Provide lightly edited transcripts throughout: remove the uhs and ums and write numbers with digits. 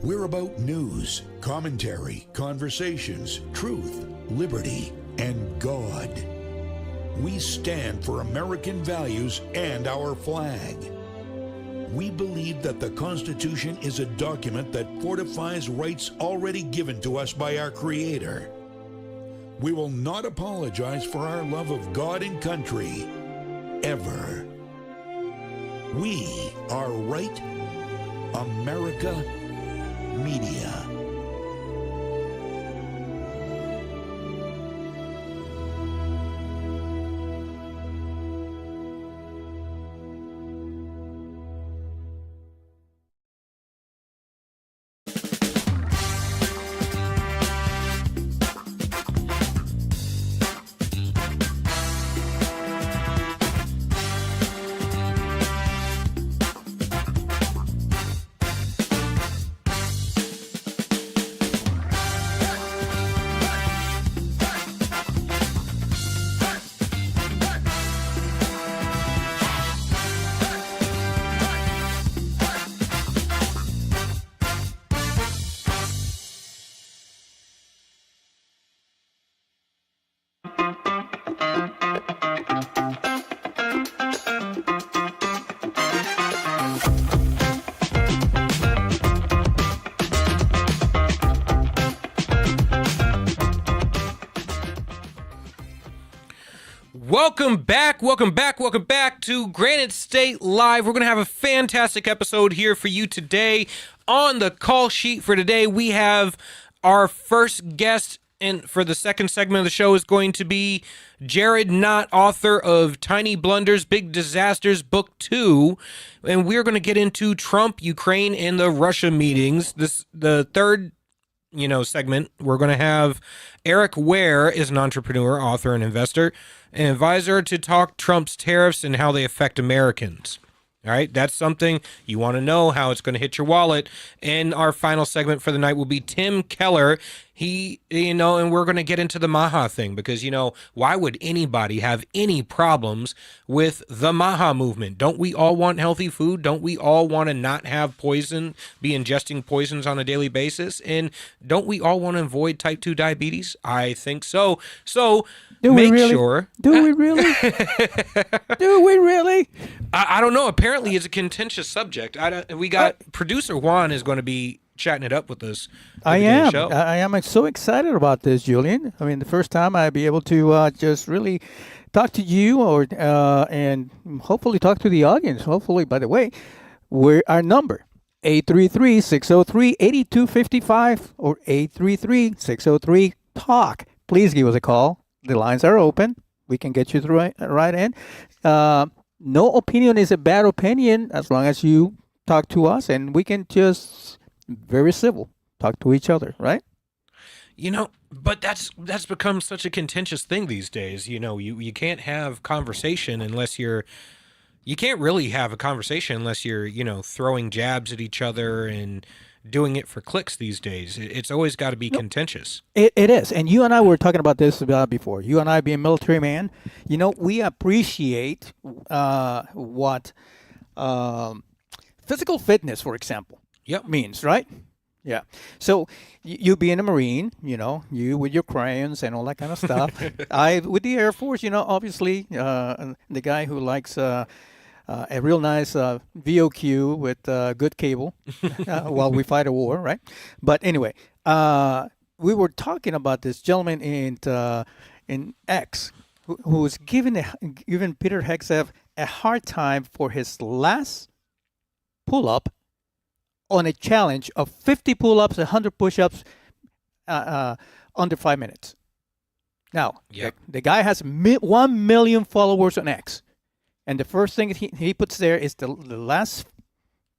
We're about news, commentary, conversations, truth, liberty, and God. We stand for American values and our flag. We believe that the Constitution is a document that fortifies rights already given to us by our Creator. We will not apologize for our love of God and country, ever. We are Right America Media. Welcome back to Granite State Live. We're going to have a fantastic episode here for you today. On the call sheet for today, we have our first guest, and for the second segment of the show is going to be Jared Knott, author of Tiny Blunders, Big Disasters, Book 2. And we're going to get into Trump, Ukraine, and the Russia meetings. The third segment, we're going to have Erik Weir is an entrepreneur, author, and investor, an advisor to talk Trump's tariffs and how they affect Americans. All right, that's something you want to know, how it's going to hit your wallet. And our final segment for the night will be Tim Keller. And we're going to get into the MAHA thing because, why would anybody have any problems with the MAHA movement? Don't we all want healthy food? Don't we all want to not have poison, be ingesting poisons on a daily basis? And don't we all want to avoid type 2 diabetes? I think so. So Do make we really? sure. Do we really? Do we really? I don't know. Apparently, it's a contentious subject. We got producer Juan is going to be chatting it up with us. I am so excited about this, Julian. I mean, the first time I'll be able to just really talk to you and hopefully talk to the audience. Hopefully, by the way, our number, 833-603-8255 or 833-603-TALK. Please give us a call. The lines are open. We can get you through right in. No opinion is a bad opinion as long as you talk to us, and we can just very civil talk to each other, right? But that's become such a contentious thing these days. You can't have conversation unless you can't really have a conversation unless you're, throwing jabs at each other and doing it for clicks these days. It's always got to be contentious. It is. And you and I were talking about this before. You and I being military man, we appreciate what physical fitness, for example, means, right? Yeah. So you being a Marine, you with your crayons and all that kind of stuff. I with the Air Force, obviously the guy who likes a real nice VOQ with good cable while we fight a war, right? But anyway, we were talking about this gentleman in X who was giving Peter Hegseth a hard time for his last pull-up on a challenge of 50 pull-ups, 100 push-ups under 5 minutes. Now, the guy has 1 million followers on X. And the first thing he puts there is the last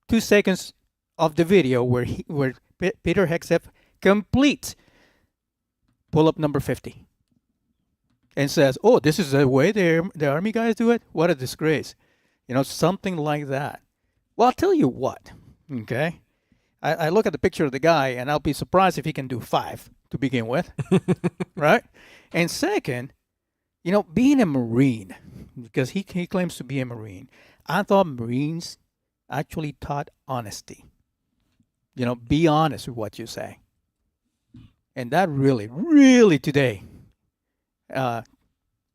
2 seconds of the video where Peter Hegseth completes pull-up number 50. And says, oh, this is the way the Army guys do it? What a disgrace. Something like that. Well, I'll tell you what, okay? I look at the picture of the guy, and I'll be surprised if he can do 5 to begin with, right? And second, being a Marine, because he claims to be a Marine, I thought Marines actually taught honesty. Be honest with what you say. And that really, really today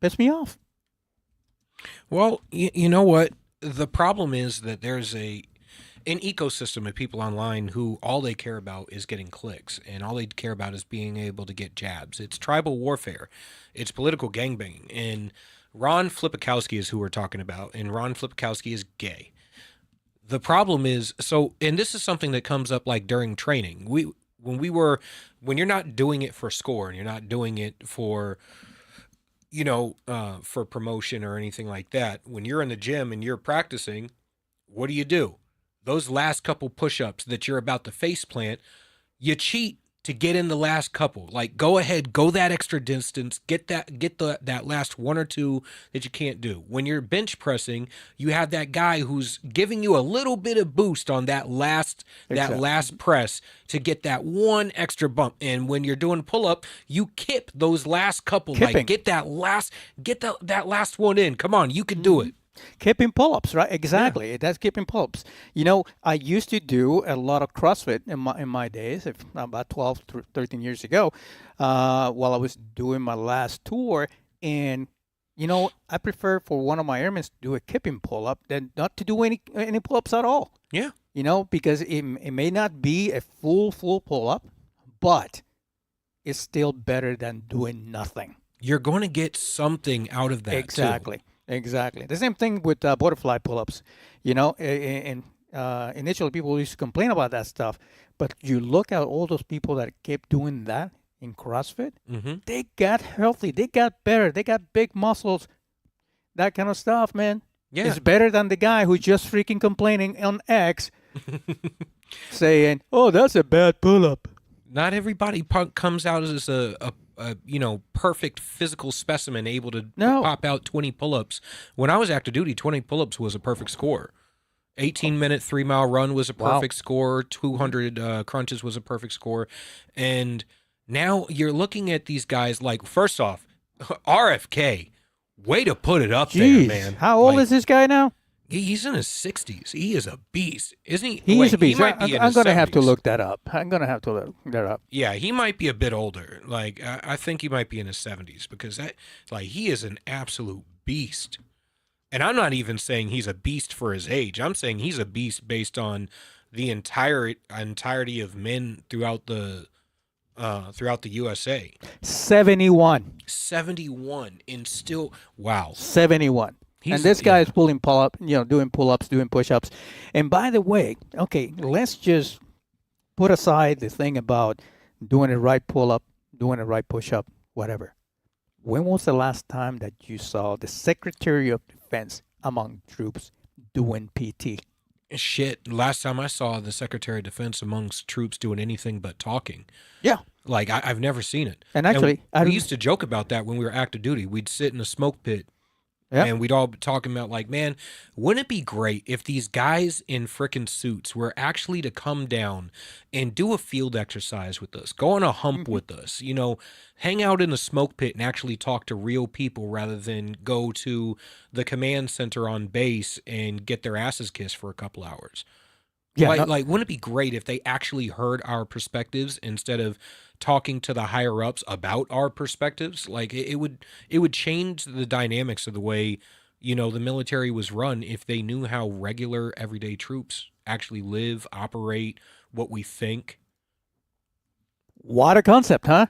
pissed me off. Well, you know what? The problem is that there's an ecosystem of people online who all they care about is getting clicks, and all they care about is being able to get jabs. It's tribal warfare. It's political gangbanging. And Ron Flipikowski is who we're talking about, and Ron Flipikowski is gay. The problem is, and this is something that comes up like during training. When you're not doing it for score and you're not doing it for, for promotion or anything like that, when you're in the gym and you're practicing, what do? Those last couple push-ups that you're about to face plant, you cheat to get in the last couple. Like, go ahead, go that extra distance, get that last one or two that you can't do. When you're bench pressing, you have that guy who's giving you a little bit of boost on that last press to get that one extra bump. And when you're doing pull-up, you kip those last couple. Kipping. Like, get that last one in. Come on, you can do it. Keeping pull-ups, right? Exactly. Yeah. That's keeping pull-ups. I used to do a lot of CrossFit in my days, about 12, 13 years ago, while I was doing my last tour. And, I prefer for one of my airmen to do a keeping pull-up than not to do any pull-ups at all. Yeah. Because it may not be a full pull-up, but it's still better than doing nothing. You're going to get something out of that. Exactly. Too. Exactly. The same thing with butterfly pull-ups. And initially people used to complain about that stuff, but you look at all those people that kept doing that in CrossFit, they got healthy, they got better, they got big muscles, that kind of stuff, man. Yeah. It's better than the guy who's just freaking complaining on X, saying, "Oh, that's a bad pull-up." Not everybody comes out as a perfect physical specimen able to pop out 20 pull-ups. When I was active duty, 20 pull-ups was a perfect score. 18-minute 3-mile run was a perfect score. 200 crunches was a perfect score. And now you're looking at these guys like, first off, RFK, way to put it up there, man. How old is this guy now? He's in his 60s. He is a beast, isn't he? He is a beast. I'm going to have to look that up. Yeah, he might be a bit older. Like, I think he might be in his 70s because he is an absolute beast. And I'm not even saying he's a beast for his age. I'm saying he's a beast based on the entirety of men throughout the USA. 71. 71 and still, wow. 71. And this guy is pulling pull-up, doing pull-ups, doing push-ups. And by the way, okay, let's just put aside the thing about doing a right pull-up, doing a right push-up, whatever. When was the last time that you saw the Secretary of Defense among troops doing PT? Shit, last time I saw the Secretary of Defense amongst troops doing anything but talking. Yeah. Like, I've never seen it. And actually, we used to joke about that when we were active duty. We'd sit in a smoke pit. Yep. And we'd all be talking about, like, man, wouldn't it be great if these guys in frickin' suits were actually to come down and do a field exercise with us, go on a hump with us, hang out in the smoke pit and actually talk to real people rather than go to the command center on base and get their asses kissed for a couple hours. Yeah, wouldn't it be great if they actually heard our perspectives instead of talking to the higher ups about our perspectives? Like, it would change the dynamics of the way, the military was run if they knew how regular everyday troops actually live, operate, what we think. What a concept, huh?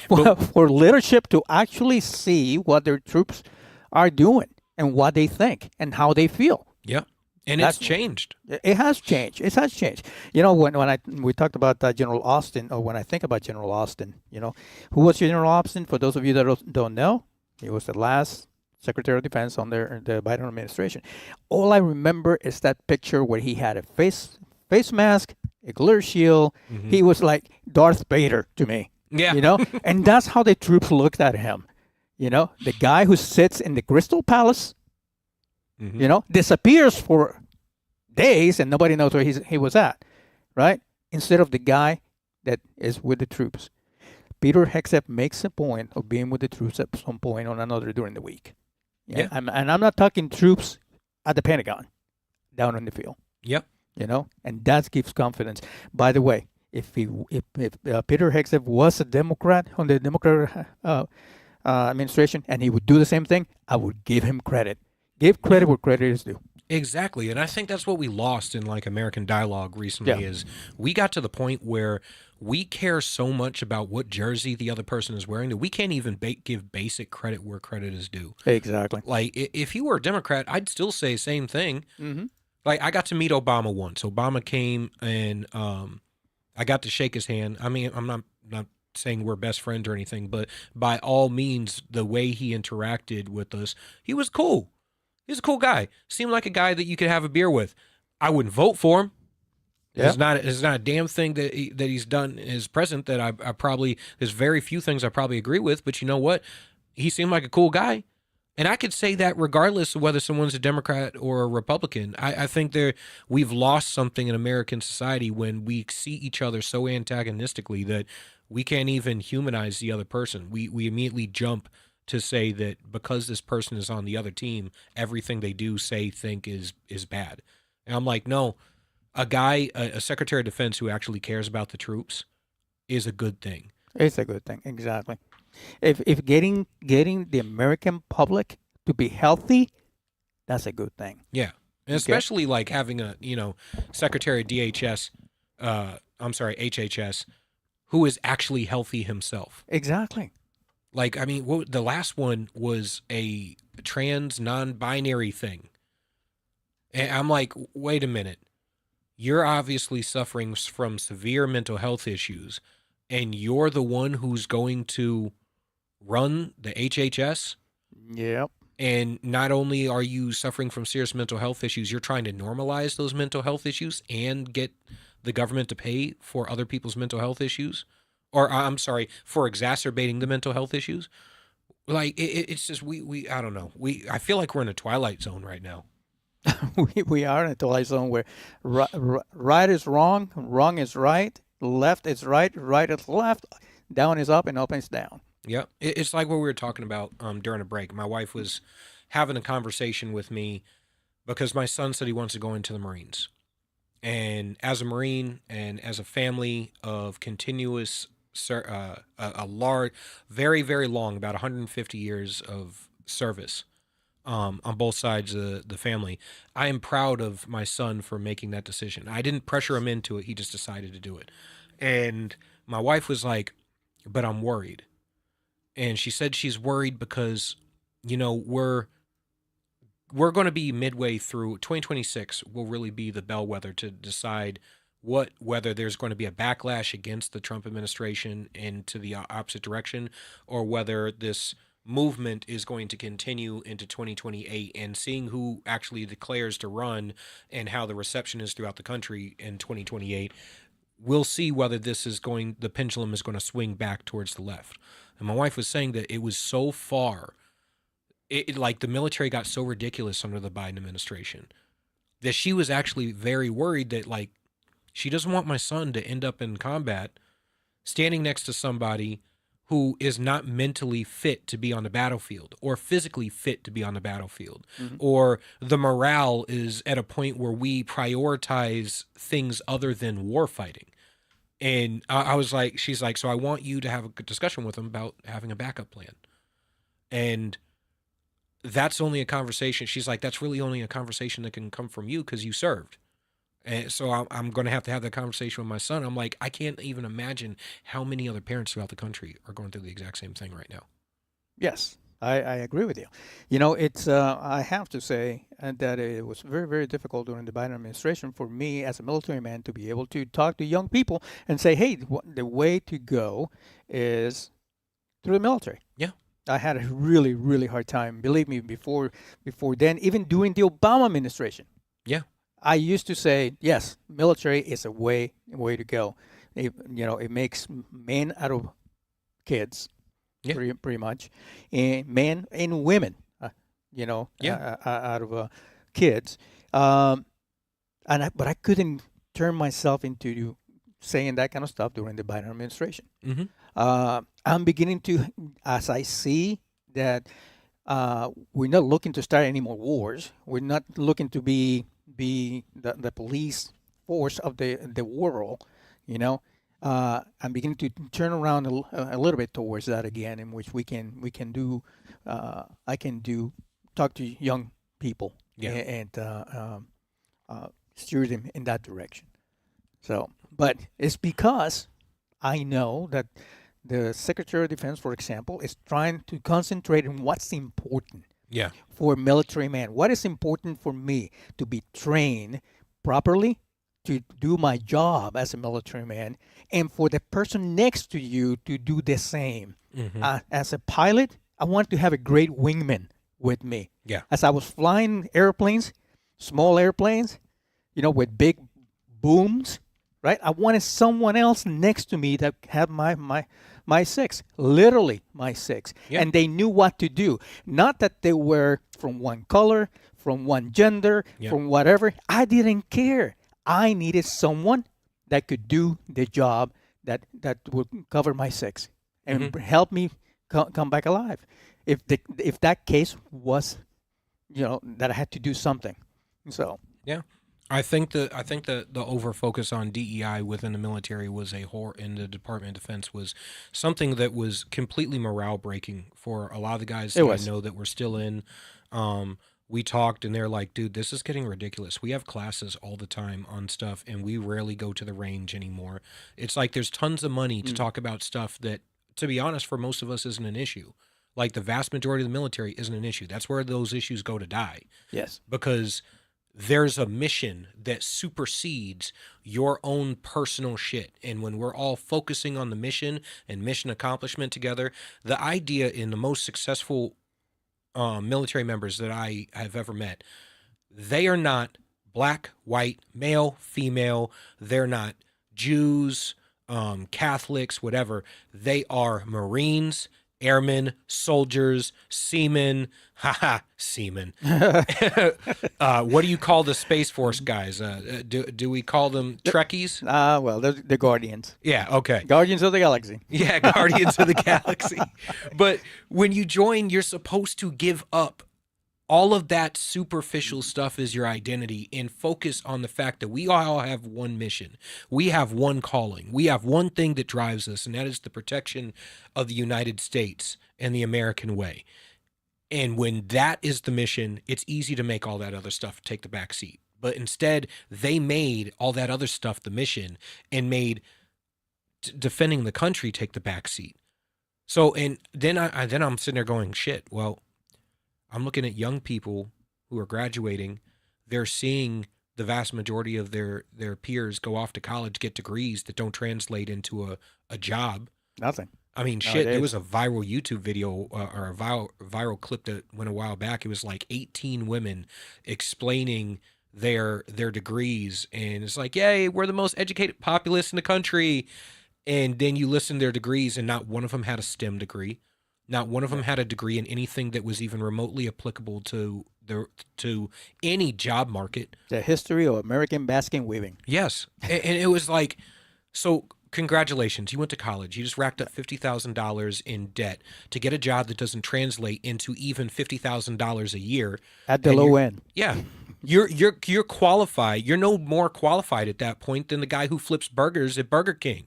For leadership to actually see what their troops are doing and what they think and how they feel. Yeah. And it's changed. It has changed. It has changed. When we talked about General Austin, or when I think about General Austin, who was General Austin? For those of you that don't know, he was the last Secretary of Defense on the Biden administration. All I remember is that picture where he had a face mask, a glare shield. Mm-hmm. He was like Darth Vader to me. Yeah. And that's how the troops looked at him. The guy who sits in the Crystal Palace. Mm-hmm. Disappears for days and nobody knows where he was at, right? Instead of the guy that is with the troops. Peter Hegseth makes a point of being with the troops at some point or another during the week. Yeah. And I'm not talking troops at the Pentagon, down on the field. Yep. and that gives confidence. By the way, if Peter Hegseth was a Democrat on the Democrat administration and he would do the same thing, I would give him credit. Give credit where credit is due. Exactly. And I think that's what we lost in like American dialogue recently is we got to the point where we care so much about what jersey the other person is wearing that we can't even give basic credit where credit is due. Exactly. Like if you were a Democrat, I'd still say same thing. Mm-hmm. Like I got to meet Obama once. Obama came and I got to shake his hand. I mean, I'm not saying we're best friends or anything, but by all means, the way he interacted with us, he was cool. He's a cool guy. Seemed like a guy that you could have a beer with. I wouldn't vote for him. Yeah. It's not a damn thing that he's done as president that I probably, there's very few things I probably agree with, but you know what? He seemed like a cool guy. And I could say that regardless of whether someone's a Democrat or a Republican. I think we've lost something in American society when we see each other so antagonistically that we can't even humanize the other person. We immediately jump to say that because this person is on the other team, everything they do, say, think is bad. And I'm like, no, a Secretary of Defense who actually cares about the troops is a good thing. It's a good thing, exactly. If getting the American public to be healthy, that's a good thing. Yeah, and especially like having a Secretary of HHS, who is actually healthy himself. Exactly. Like, I mean, the last one was a trans non-binary thing. And I'm like, wait a minute. You're obviously suffering from severe mental health issues, and you're the one who's going to run the HHS? Yep. And not only are you suffering from serious mental health issues, you're trying to normalize those mental health issues and get the government to pay for other people's mental health issues? Or I'm sorry, for exacerbating the mental health issues. Like it's just I don't know. I feel like we're in a twilight zone right now. we are in a twilight zone where right is wrong, wrong is right, left is right, right is left, down is up, and up is down. Yeah, it's like what we were talking about during a break. My wife was having a conversation with me because my son said he wants to go into the Marines, and as a Marine and as a family of continuous a large, very, very long, about 150 years of service on both sides of the family. I am proud of my son for making that decision. I didn't pressure him into it. He just decided to do it. And my wife was like, but I'm worried. And she said she's worried because, we're going to be midway through 2026 will really be the bellwether to decide whether there's going to be a backlash against the Trump administration into the opposite direction, or whether this movement is going to continue into 2028, and seeing who actually declares to run and how the reception is throughout the country in 2028, we'll see whether the pendulum is going to swing back towards the left. And my wife was saying that it was so far, like the military got so ridiculous under the Biden administration that she was actually very worried that like, she doesn't want my son to end up in combat standing next to somebody who is not mentally fit to be on the battlefield or physically fit to be on the battlefield, or the morale is at a point where we prioritize things other than war fighting. And I was like, she's like, so I want you to have a good discussion with him about having a backup plan. And that's only a conversation. She's like, that's really only a conversation that can come from you because you served. And so I'm going to have that conversation with my son. I'm like, I can't even imagine how many other parents throughout the country are going through the exact same thing right now. Yes, I agree with you. It's I have to say that it was very, very difficult during the Biden administration for me as a military man to be able to talk to young people and say, hey, the way to go is through the military. Yeah. I had a really, really hard time, believe me, before then, even during the Obama administration. Yeah. I used to say, yes, military is a way to go. It makes men out of kids, pretty much, and men and women, out of kids. But I couldn't turn myself into saying that kind of stuff during the Biden administration. Mm-hmm. I'm beginning to, as I see that we're not looking to start any more wars. We're not looking to be the police force of the world, you know, I'm beginning to turn around a little bit towards that again, in which we can do, I can do talk to young people and steer them in that direction. So, but it's because I know that the Secretary of Defense, for example, is trying to concentrate on what's important Yeah. for a military man. What is important for me to be trained properly to do my job as a military man, and for the person next to you to do the same. As a pilot, I want to have a great wingman with me. Yeah. As I was flying airplanes, small airplanes, with big booms, right? I wanted someone else next to me that had my six, literally my six, and they knew what to do. Not that they were from one color, from one gender, from whatever. I didn't care. I needed someone that could do the job that would cover my six and help me come back alive. If that case was, that I had to do something. So yeah. I think the over focus on DEI within the military was in the Department of Defense was something that was completely morale breaking for a lot of the guys that I know that were still in. We talked and they're like, dude, this is getting ridiculous. We have classes all the time on stuff and we rarely go to the range anymore. It's like there's tons of money to talk about stuff that, to be honest, for most of us isn't an issue. Like the vast majority of the military isn't an issue. That's where those issues go to die. Yes. Because there's a mission that supersedes your own personal shit. And when we're all focusing on the mission and mission accomplishment together, the idea in the most successful military members that I have ever met, they are not black, white, male, female. They're not Jews, Catholics, whatever. They are Marines, airmen, soldiers, seamen. Seamen. What do you call the Space Force guys? Do we call them Trekkies? Well, they're the Guardians. Yeah, okay. Guardians of the Galaxy. Yeah, Guardians of the Galaxy. But when you join, you're supposed to give up all of that superficial stuff as your identity and focus on the fact that we all have one mission. We have one calling. We have one thing that drives us, and that is the protection of the United States and the American way. And when that is the mission, it's easy to make all that other stuff take the back seat. But instead, they made all that other stuff the mission and made defending the country take the back seat. So, and then I'm sitting there going, shit, well, I'm looking at young people who are graduating. They're seeing the vast majority of their peers go off to college, get degrees that don't translate into a job. Nothing. I mean, shit, there was a viral YouTube video or a viral clip that went a while back. It was like 18 women explaining their degrees. And it's like, yay, we're the most educated populace in the country. And then you listen to their degrees and not one of them had a STEM degree. Not one of them had a degree in anything that was even remotely applicable to any job market. The history of American basket weaving. Yes. And it was like, so congratulations, you went to college. You just racked up $50,000 in debt to get a job that doesn't translate into even $50,000 a year. At the low end. Yeah. You're qualified. You're no more qualified at that point than the guy who flips burgers at Burger King.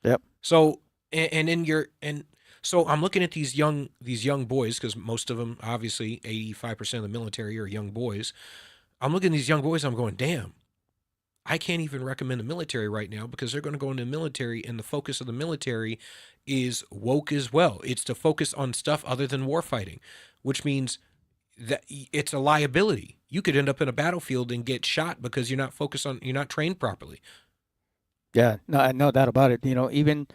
Yep. So, so I'm looking at these young boys, because most of them, obviously, 85% of the military are young boys. I'm looking at these young boys, I'm going, damn, I can't even recommend the military right now because they're going to go into the military, and the focus of the military is woke as well. It's to focus on stuff other than warfighting, which means that it's a liability. You could end up in a battlefield and get shot because you're not trained properly. Yeah, no doubt about it. Even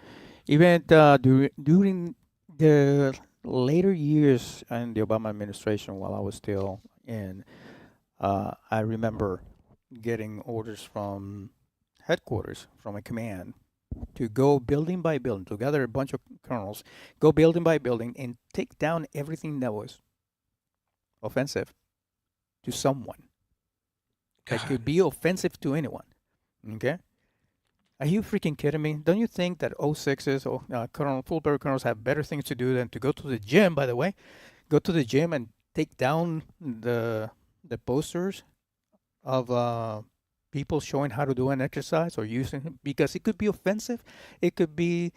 during the later years in the Obama administration, while I was still in, I remember getting orders from headquarters, from a command, to go building by building, to gather a bunch of colonels, go building by building, and take down everything that was offensive to someone. That could be offensive to anyone. Okay? Are you freaking kidding me? Don't you think that 06s or full-bird colonels have better things to do than to go to the gym, by the way? Go to the gym and take down the posters of people showing how to do an exercise or using, because it could be offensive. It could be,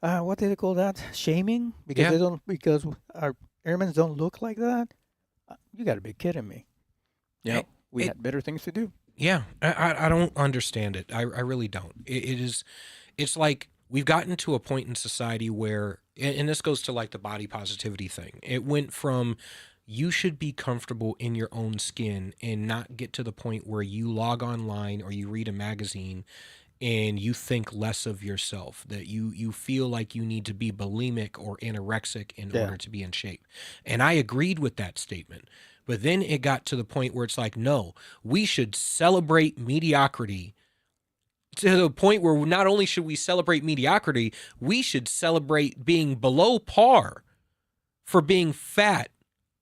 what do they call that? Shaming, because Yeah. they don't, because our airmen don't look like that. You got to be kidding me. You know, we had better things to do. Yeah, I don't understand it. I really don't. It's like we've gotten to a point in society where, and this goes to like the body positivity thing. It went from you should be comfortable in your own skin and not get to the point where you log online or you read a magazine and you think less of yourself, that you feel like you need to be bulimic or anorexic in Yeah. order to be in shape. And I agreed with that statement. But then it got to the point where it's like, no, we should celebrate mediocrity to the point where not only should we celebrate mediocrity, we should celebrate being below par for being fat,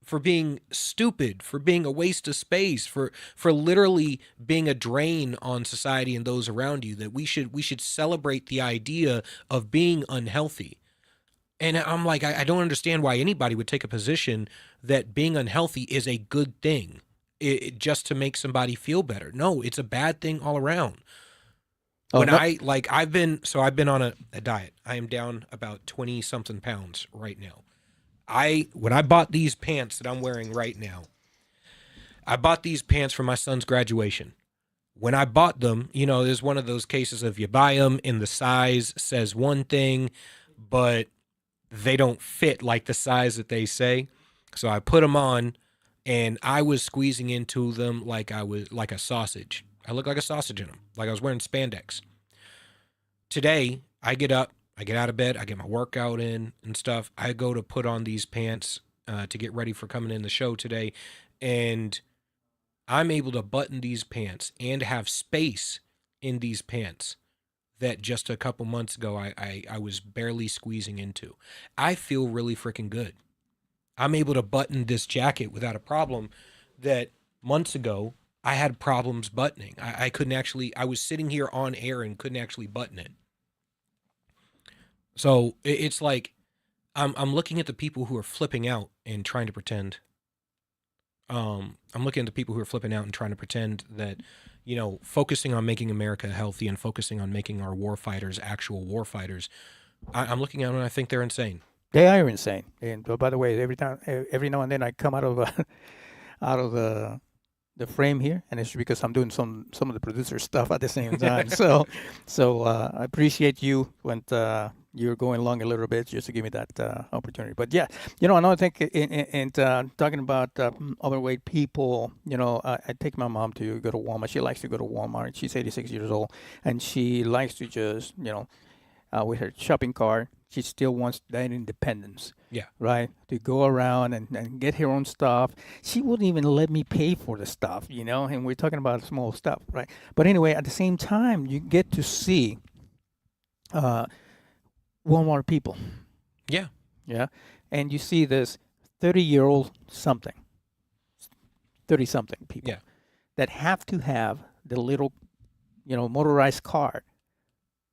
for being stupid, for being a waste of space, for literally being a drain on society and those around you. That we should celebrate the idea of being unhealthy. And I'm like, I don't understand why anybody would take a position that being unhealthy is a good thing, just to make somebody feel better. No, it's a bad thing all around. Oh, When no. I've been on a diet. I am down about 20 something pounds right now. When I bought these pants that I'm wearing right now, I bought these pants for my son's graduation. When I bought them, there's one of those cases of you buy them and the size says one thing, but they don't fit like the size that they say. So I put them on and I was squeezing into them like I was like a sausage. I look like a sausage in them, like I was wearing spandex. Today, I get up, I get out of bed, I get my workout in and stuff. I go to put on these pants to get ready for coming in the show today. And I'm able to button these pants and have space in these pants that just a couple months ago I was barely squeezing into. I feel really freaking good. I'm able to button this jacket without a problem that months ago I had problems buttoning. I couldn't actually, I was sitting here on air and couldn't actually button it. So it's like I'm looking at the people who are flipping out and trying to pretend. I'm looking at the people who are flipping out and trying to pretend that, focusing on making America healthy and focusing on making our war fighters actual war fighters. I'm looking at them and I think they're insane. They are insane. And by the way, every now and then I come out of out of the frame here, and it's because I'm doing some of the producer stuff at the same time. so I appreciate you when you're going along a little bit just to give me that opportunity. But yeah, another thing, in talking about overweight people, I take my mom to go to Walmart. She likes to go to Walmart. She's 86 years old, and she likes to just, with her shopping cart, she still wants that independence. Yeah. Right? To go around and get her own stuff. She wouldn't even let me pay for the stuff, and we're talking about small stuff, right? But anyway, at the same time, you get to see Walmart people. Yeah. Yeah. And you see this 30-year-old something, 30-something people Yeah. that have to have the little, motorized car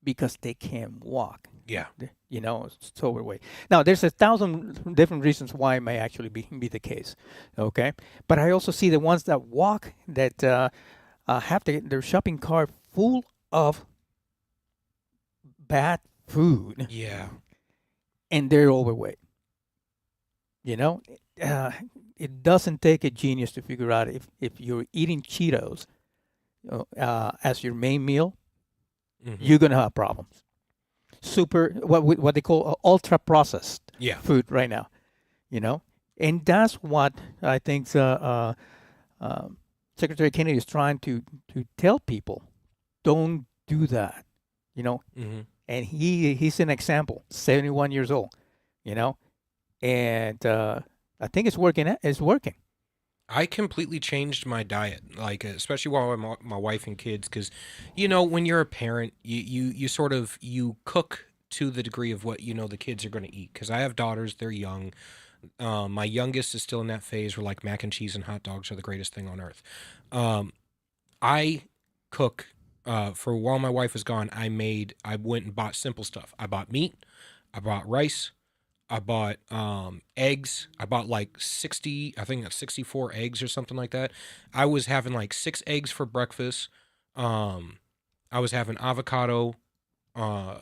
because they can't walk. Yeah. It's overweight. Now, there's 1,000 different reasons why it may actually be the case, okay? But I also see the ones that walk that have their shopping cart full of bad food. Yeah. And they're overweight. It doesn't take a genius to figure out if you're eating Cheetos as your main meal, you're going to have problems. What they call ultra processed food right now, and that's what I think Secretary Kennedy is trying to tell people. Don't do that, and he's an example, 71 years old, and I think it's working. It's working. I completely changed my diet, like especially while I'm my wife and kids, because when you're a parent, you sort of cook to the degree of what the kids are going to eat. Because I have daughters, they're young. My youngest is still in that phase where like mac and cheese and hot dogs are the greatest thing on earth. I cook for while my wife was gone. I went and bought simple stuff. I bought meat, I bought rice. I bought eggs. I bought like 60, I think that's 64 eggs or something like that. I was having like 6 eggs for breakfast, I was having avocado. I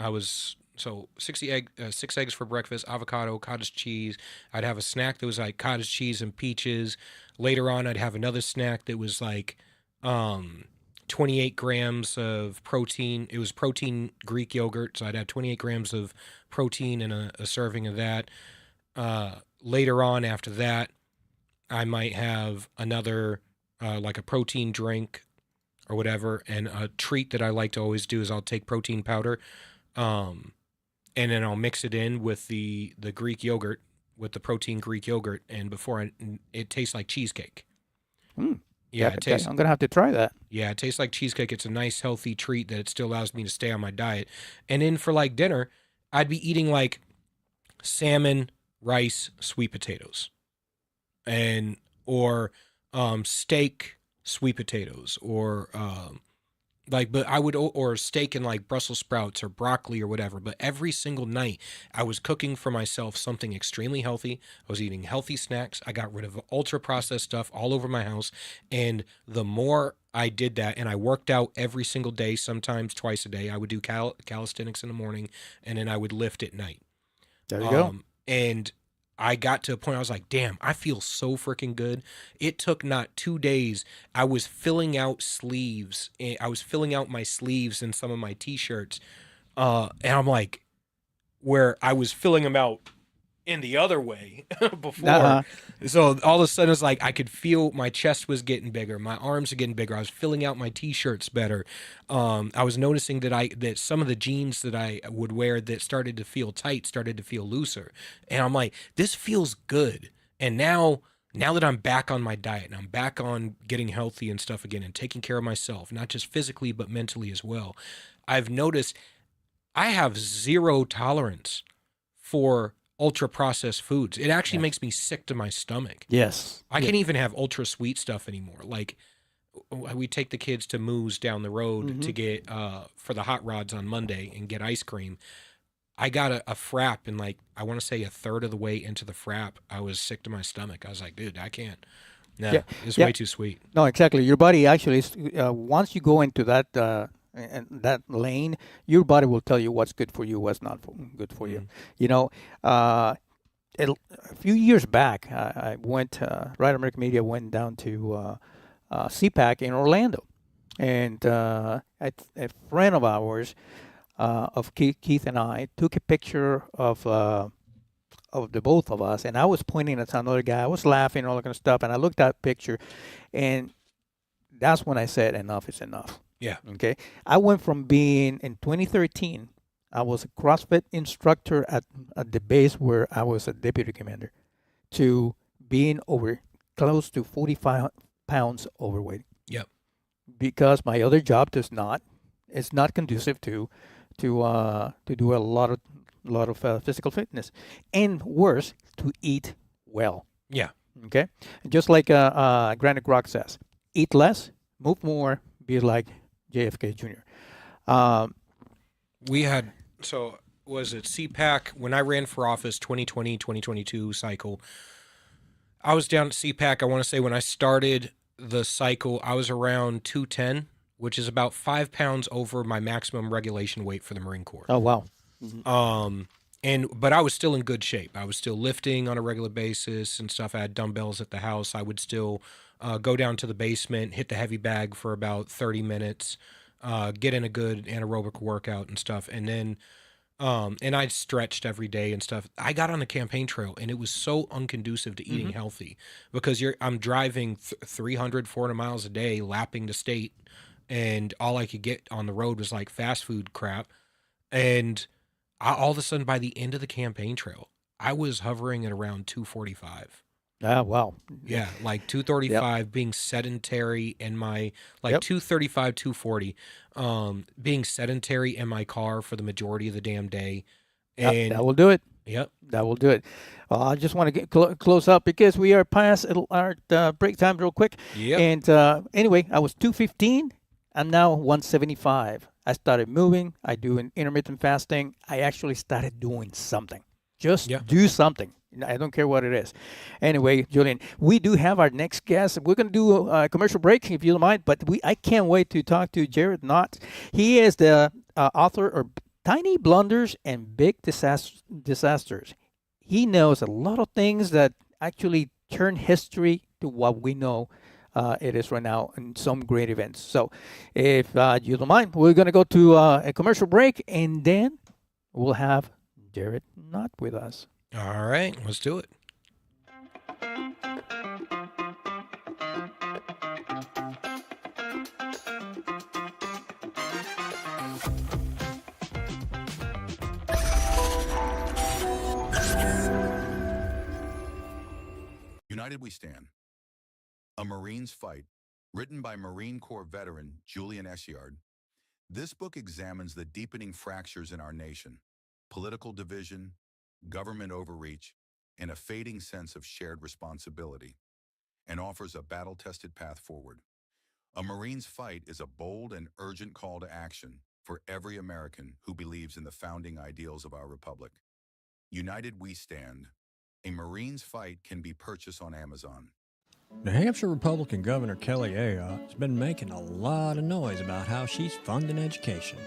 was 6 eggs for breakfast, avocado, cottage cheese. I'd have a snack that was like cottage cheese and peaches. Later on, I'd have another snack that was like 28 grams of protein. It was protein Greek yogurt, so I'd have 28 grams of protein and a serving of that. Later on, after that, I might have another like a protein drink or whatever. And a treat that I like to always do is I'll take protein powder, and then I'll mix it in with the Greek yogurt, with the protein Greek yogurt, and it tastes like cheesecake. Yeah, it tastes. I'm gonna have to try that. Yeah, it tastes like cheesecake. It's a nice, healthy treat that it still allows me to stay on my diet. And then for like dinner, I'd be eating like salmon, rice, sweet potatoes, or steak, sweet potatoes, or or steak and like Brussels sprouts or broccoli or whatever. But every single night I was cooking for myself something extremely healthy. I was eating healthy snacks. I got rid of ultra processed stuff all over my house. And the more I did that, and I worked out every single day, sometimes twice a day. I would do calisthenics in the morning, and then I would lift at night. There you go. And I got to a point I was like, damn, I feel so freaking good. It took not 2 days. I was filling out sleeves. I was filling out my sleeves in some of my t-shirts. And I'm like, where I was filling them out in the other way before. So all of a sudden it's like I could feel my chest was getting bigger. My arms are getting bigger. I was filling out my t-shirts better. I was noticing that some of the jeans that I would wear that started to feel tight started to feel looser. And I'm like, this feels good. And now that I'm back on my diet and I'm back on getting healthy and stuff again and taking care of myself, not just physically, but mentally as well, I've noticed I have zero tolerance for ultra processed foods. It actually makes me sick to my stomach. Yes. I can't even have ultra sweet stuff anymore. Like we take the kids to Moo's down the road to get for the hot rods on Monday and get ice cream. I got a frap, and like I want to say a third of the way into the frap, I was sick to my stomach. I was like, dude, I can't. Nah, it's way too sweet. No, exactly. Your body actually, once you go into that and that lane, your body will tell you what's good for you, what's not good for you. You know, a few years back, I went, Right American Media went down to CPAC in Orlando. And a friend of ours, of Keith and I, took a picture of the both of us. And I was pointing at another guy. I was laughing, all that kind of stuff. And I looked at that picture. And that's when I said, enough is enough. Yeah. Okay. I went from being, in 2013, I was a CrossFit instructor at the base where I was a deputy commander, to being close to 45 pounds overweight. Yep. Because my other job it's not conducive to do a lot of physical fitness, and worse, to eat well. Yeah. Okay. Just like GraniteGrok says, eat less, move more, be like JFK Jr. We had, was it CPAC, when I ran for office, 2020, 2022 cycle, I was down at CPAC. I want to say when I started the cycle, I was around 210, which is about 5 pounds over my maximum regulation weight for the Marine Corps. Oh, wow. But I was still in good shape. I was still lifting on a regular basis and stuff. I had dumbbells at the house. I would still go down to the basement, hit the heavy bag for about 30 minutes, get in a good anaerobic workout and stuff. And then, and I stretched every day and stuff. I got on the campaign trail, and it was so unconducive to eating healthy, because I'm driving 300, 400 miles a day, lapping the state, and all I could get on the road was like fast food crap. And all of a sudden, by the end of the campaign trail, I was hovering at around 245. Ah, wow. Yeah, like 235, being sedentary in my, 235, 240, being sedentary in my car for the majority of the damn day. And that will do it. Yep. That will do it. I just want to get close up because we are past our break time real quick. Yep. And anyway, I was 215. I'm now 175. I started moving. I do an intermittent fasting. I actually started doing something. Just do something. I don't care what it is. Anyway, Julian, we do have our next guest. We're going to do a commercial break, if you don't mind, but I can't wait to talk to Jared Knott. He is the author of Tiny Blunders and Big Disasters. He knows a lot of things that actually turn history to what we know it is right now in some great events. So if you don't mind, we're going to go to a commercial break, and then we'll have Jared Knott with us. All right, let's do it. United We Stand. A Marine's Fight, written by Marine Corps veteran Julian Eschyard. This book examines the deepening fractures in our nation, political division, government overreach, and a fading sense of shared responsibility, and offers a battle-tested path forward. A Marine's Fight is a bold and urgent call to action for every American who believes in the founding ideals of our republic. United We Stand. A Marine's Fight can be purchased on Amazon. New Hampshire Republican Governor Kelly Ayotte has been making a lot of noise about how she's funding education.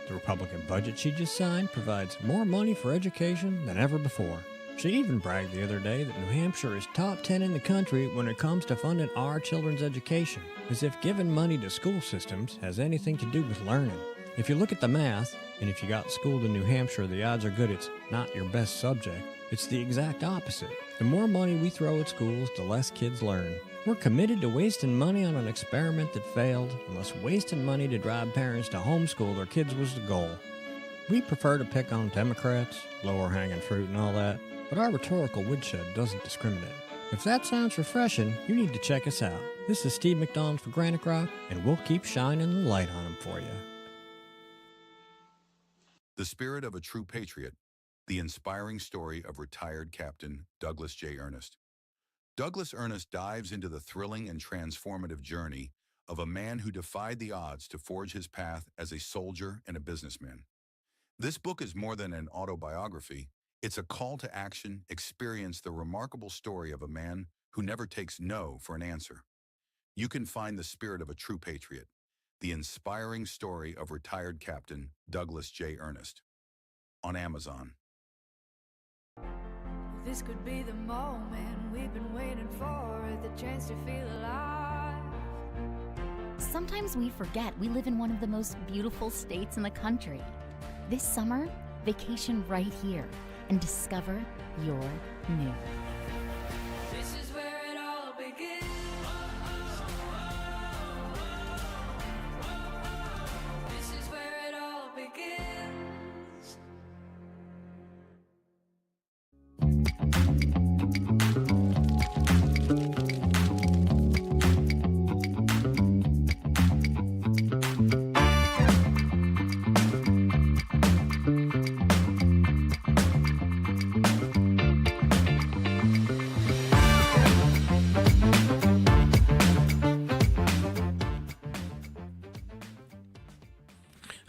The Republican budget she just signed provides more money for education than ever before. She even bragged the other day that New Hampshire is top 10 in the country when it comes to funding our children's education, as if giving money to school systems has anything to do with learning. If you look at the math, and if you got schooled in New Hampshire, the odds are good it's not your best subject. It's the exact opposite. The more money we throw at schools, the less kids learn. We're committed to wasting money on an experiment that failed, unless wasting money to drive parents to homeschool their kids was the goal. We prefer to pick on Democrats, lower hanging fruit and all that, but our rhetorical woodshed doesn't discriminate. If that sounds refreshing, you need to check us out. This is Steve McDonald for GraniteGrok, and we'll keep shining the light on them for you. The Spirit of a True Patriot, the inspiring story of retired Captain Douglas J. Ernest. Douglas Ernest dives into the thrilling and transformative journey of a man who defied the odds to forge his path as a soldier and a businessman. This book is more than an autobiography. It's a call to action. Experience the remarkable story of a man who never takes no for an answer. You can find The Spirit of a True Patriot, the inspiring story of retired Captain Douglas J. Ernest, on Amazon. This could be the moment we've been waiting for, the chance to feel alive. Sometimes we forget we live in one of the most beautiful states in the country. This summer, vacation right here and discover your new. This is where it all begins. This is where it all begins.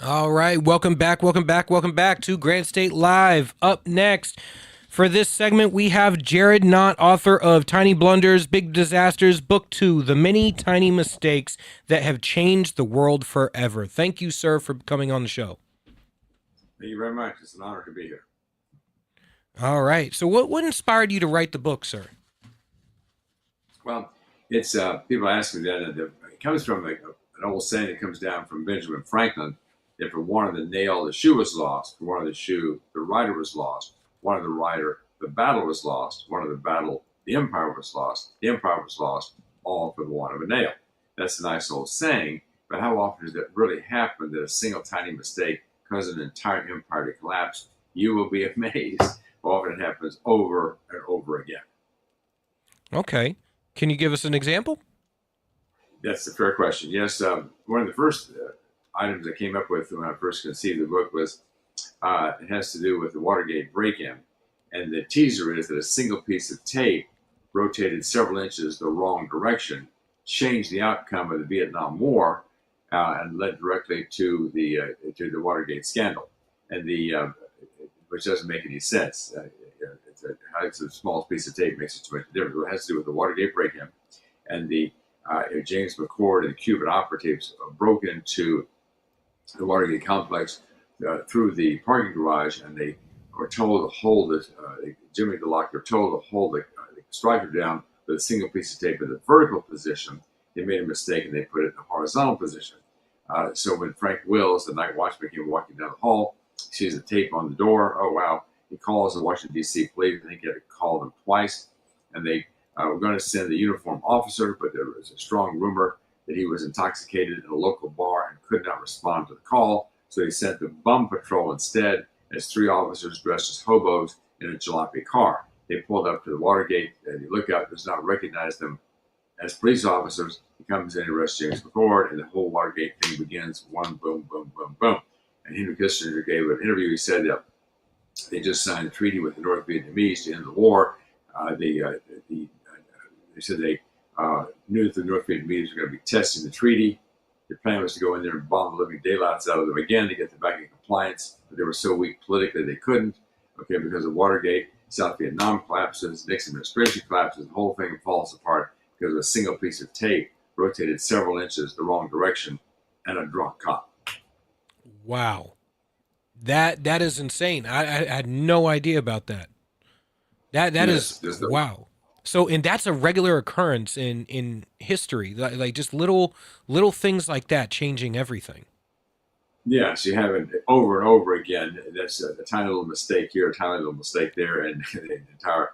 All right, welcome back to Granite State Live. Up next for this segment, we have Jared Knott, author of Tiny Blunders, Big Disasters, Book 2, The Many Tiny Mistakes That Have Changed the World Forever. Thank you, sir, for coming on the show. Thank you very much. It's an honor to be here. All right, so what inspired you to write the book, sir? Well, it's people ask me that, and it comes from an old saying that comes down from Benjamin Franklin. If for one of the nail, the shoe was lost. For one of the shoe, the rider was lost. One of the rider, the battle was lost. One of the battle, the empire was lost. The empire was lost, all for the want of a nail. That's a nice old saying, but how often does that really happen, that a single tiny mistake causes an entire empire to collapse? You will be amazed how often it happens over and over again. Okay. Can you give us an example? That's a fair question. Yes, one of the first items I came up with when I first conceived the book was it has to do with the Watergate break-in. And the teaser is that a single piece of tape rotated several inches the wrong direction, changed the outcome of the Vietnam War, and led directly to the Watergate scandal, and which doesn't make any sense. it's the smallest piece of tape makes it too much difference. It has to do with the Watergate break-in, and the James McCord and the Cuban operatives broke into the Watergate complex through the parking garage, and they were told to hold it. Jimmy the lock. They're told to hold the striker down with a single piece of tape in the vertical position. They made a mistake and they put it in the horizontal position. So when Frank Wills, the night watchman, came walking down the hall, sees the tape on the door. Oh wow! He calls the Washington D.C. police. I think he had to call them twice, and they were going to send the uniformed officer, but there was a strong rumor that he was intoxicated in a local bar and could not respond to the call. So they sent the bum patrol instead as 3 officers dressed as hobos in a jalopy car. They pulled up to the Watergate, and you look out, does not recognize them as police officers. He comes in and arrests James McCord, and the whole Watergate thing begins. One, boom, boom, boom, boom. And Henry Kissinger gave an interview. He said that they just signed a treaty with the North Vietnamese to end the war. They said they knew that the North Vietnamese were going to be testing the treaty. Their plan was to go in there and bomb the living daylights out of them again to get them back in compliance, but they were so weak politically they couldn't. Okay, because of Watergate, South Vietnam collapses, Nixon administration collapses, the whole thing falls apart because of a single piece of tape rotated several inches the wrong direction and a drunk cop. Wow. That is insane. I had no idea about that. That Yes, is wow. So, and that's a regular occurrence in history, like just little things like that changing everything. Yes, you have it over and over again. That's a tiny little mistake here, a tiny little mistake there, and the entire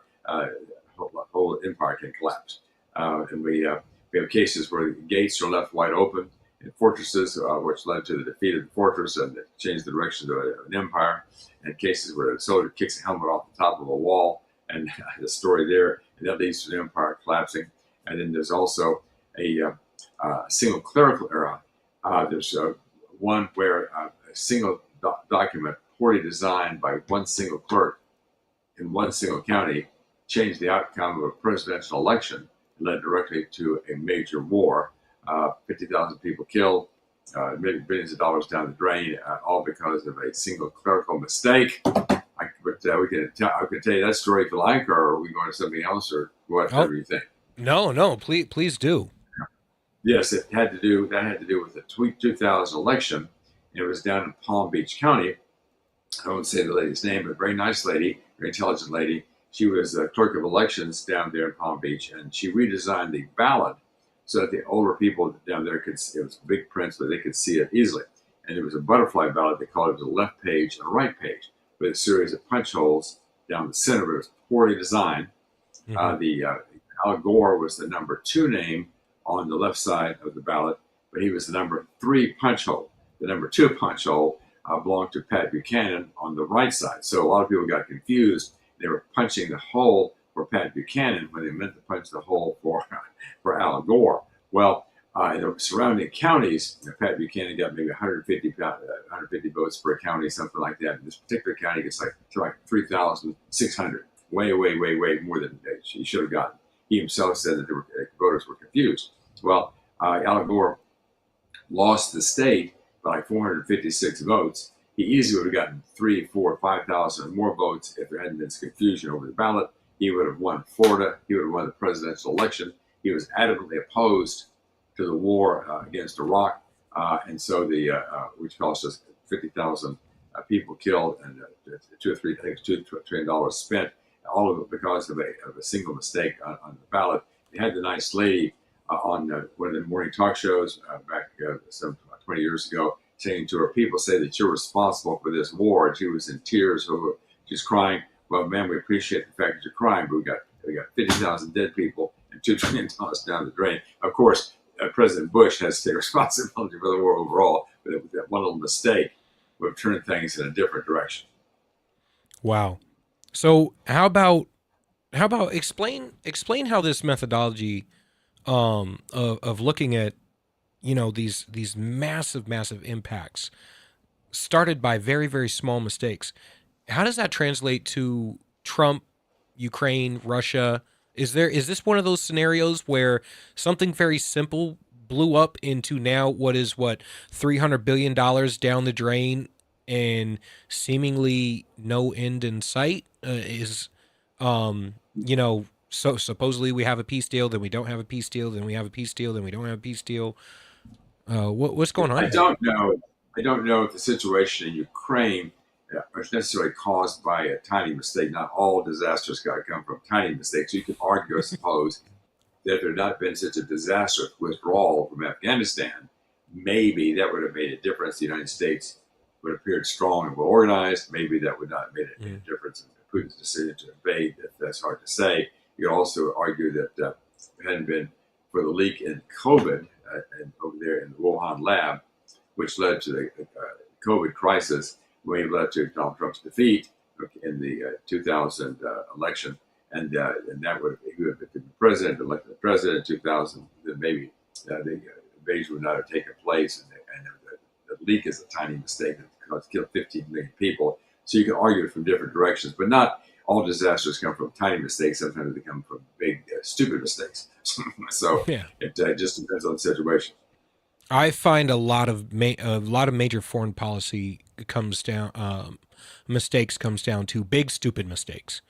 whole empire can collapse. And we have cases where the gates are left wide open in fortresses, which led to the defeat of the fortress and changed the direction of an empire. And cases where a soldier kicks a helmet off the top of a wall, and the story there, and that leads to the empire collapsing. And then there's also a single clerical era. There's one where a single document poorly designed by one single clerk in one single county changed the outcome of a presidential election and led directly to a major war. 50,000 people killed, billions of dollars down the drain, all because of a single clerical mistake. I could tell you that story if you like, or are we going to something else, or whatever you think? No, please do. Yes, that had to do with the 2000 election. It was down in Palm Beach County. I won't say the lady's name, but a very nice lady, very intelligent lady. She was a clerk of elections down there in Palm Beach, and she redesigned the ballot so that the older people down there it was big print so they could see it easily. And there was a butterfly ballot. They called it the left page and the right page, with a series of punch holes down the center, but it was poorly designed. Al Gore was the number 2 name on the left side of the ballot, but he was the number 3 punch hole. The number 2 punch hole belonged to Pat Buchanan on the right side. So a lot of people got confused. They were punching the hole for Pat Buchanan when they meant to punch the hole for Al Gore. Well, in the surrounding counties, Pat Buchanan got maybe 150 votes per county, something like that. In this particular county, gets like 3,600, way more than he should have gotten. He himself said that the voters were confused. Well, Al Gore lost the state by like 456 votes. He easily would have gotten 3, 4, 5,000 more votes if there hadn't been some confusion over the ballot. He would have won Florida. He would have won the presidential election. He was adamantly opposed to the war against Iraq, and so which cost us 50,000 people killed and $2 trillion spent. All of it because of a single mistake on the ballot. They had the nice lady on one of the morning talk shows back some 20 years ago saying to her, people say that you're responsible for this war. And she was in tears. She's crying. Well, man, we appreciate the fact that you're crying, but we got 50,000 dead people and $2 trillion down the drain. Of course, President Bush has to take responsibility for the war overall, but that one little mistake would have turned things in a different direction. Wow. So how about explain how this methodology of looking at these massive impacts started by very, very small mistakes. How does that translate to Trump, Ukraine, Russia? Is this one of those scenarios where something very simple blew up into now what is $300 billion down the drain and seemingly no end in sight? Is You know, so supposedly we have a peace deal, then we don't have a peace deal, then we have a peace deal, then we don't have a peace deal. What's going on? I don't know. I don't know if the situation in Ukraine is necessarily caused by a tiny mistake. Not all disasters got to come from tiny mistakes. You could argue, I suppose, that if there had not been such a disastrous withdrawal from Afghanistan, maybe that would have made a difference. The United States would have appeared strong and well organized. Maybe that would not have made a difference in Putin's decision to invade. That's hard to say. You could also argue that if it hadn't been for the leak in COVID and over there in the Wuhan lab, which led to the COVID crisis, which led to Donald Trump's defeat in the 2000 election, and that would he would have been president, elected the president in 2000. Then maybe the invasion would not have taken place, and the leak is a tiny mistake that killed 15 million people. So you can argue it from different directions, but not all disasters come from tiny mistakes. Sometimes they come from big, stupid mistakes. So it just depends on the situation. I find a lot of major foreign policy comes down mistakes comes down to big stupid mistakes.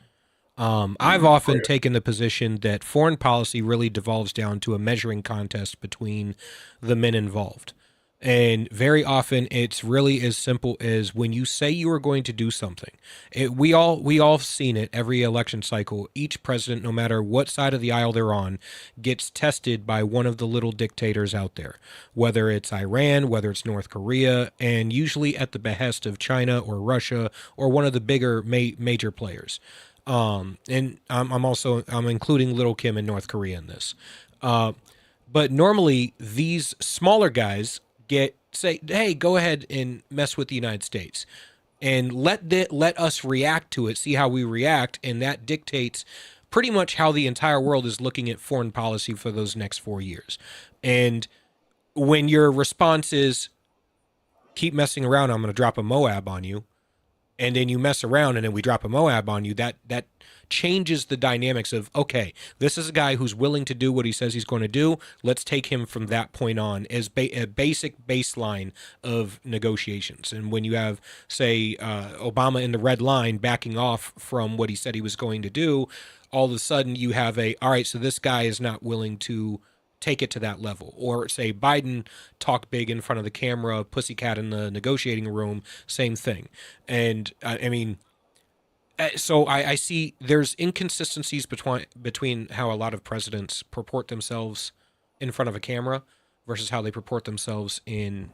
I've often taken the position that foreign policy really devolves down to a measuring contest between the men involved. And very often it's really as simple as when you say you are going to do something. We all have seen it every election cycle. Each president, no matter what side of the aisle they're on, gets tested by one of the little dictators out there, whether it's Iran, whether it's North Korea, and usually at the behest of China or Russia or one of the bigger major players. And I'm including Little Kim and North Korea in this. But normally these smaller guys say, hey, go ahead and mess with the United States and let us react to it, see how we react. And that dictates pretty much how the entire world is looking at foreign policy for those next 4 years. And when your response is keep messing around, I'm going to drop a Moab on you. And then you mess around and then we drop a Moab on you, that changes the dynamics of, okay, this is a guy who's willing to do what he says he's going to do. Let's take him from that point on as a basic baseline of negotiations. And when you have, say, Obama in the red line backing off from what he said he was going to do, all of a sudden you have all right, so this guy is not willing to take it to that level. Or say Biden talk big in front of the camera, pussycat in the negotiating room, same thing. And I mean, so I see there's inconsistencies between how a lot of presidents purport themselves in front of a camera versus how they purport themselves in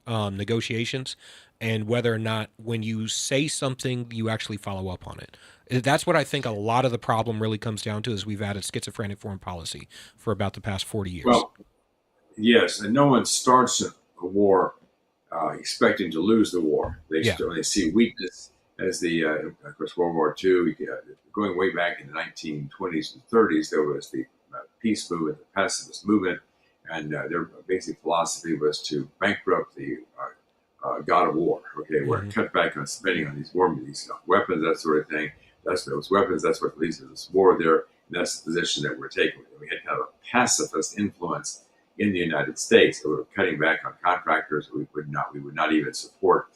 negotiations, and whether or not when you say something, you actually follow up on it. That's what I think a lot of the problem really comes down to, is we've added schizophrenic foreign policy for about the past 40 years. Well, yes, and no one starts a war expecting to lose the war. They see weakness as of course, World War II, going way back in the 1920s and 30s, there was the peace movement, the pacifist movement, and their basic philosophy was to bankrupt the god of war. Okay, we're cut back on spending on these weapons, that sort of thing. That's those weapons. That's what leads to this war there. And that's the position that we're taking. We had kind of a pacifist influence in the United States. We were cutting back on contractors. We would not even support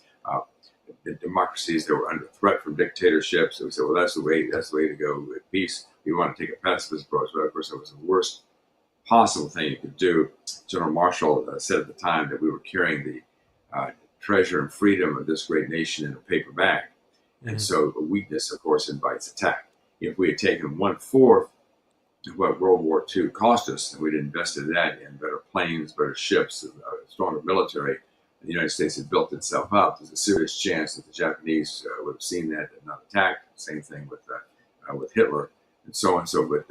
the democracies that were under threat from dictatorships. So we said, well, that's the way to go with peace. We want to take a pacifist approach. But of course, it was the worst possible thing you could do. General Marshall said at the time that we were carrying the treasure and freedom of this great nation in a paper bag. And so weakness, of course, invites attack. If we had taken 1/4 of what World War II cost us, and we'd invested that in better planes, better ships, a stronger military, the United States had built itself up, there's a serious chance that the Japanese would have seen that and not attacked. Same thing with Hitler, and so on. So, but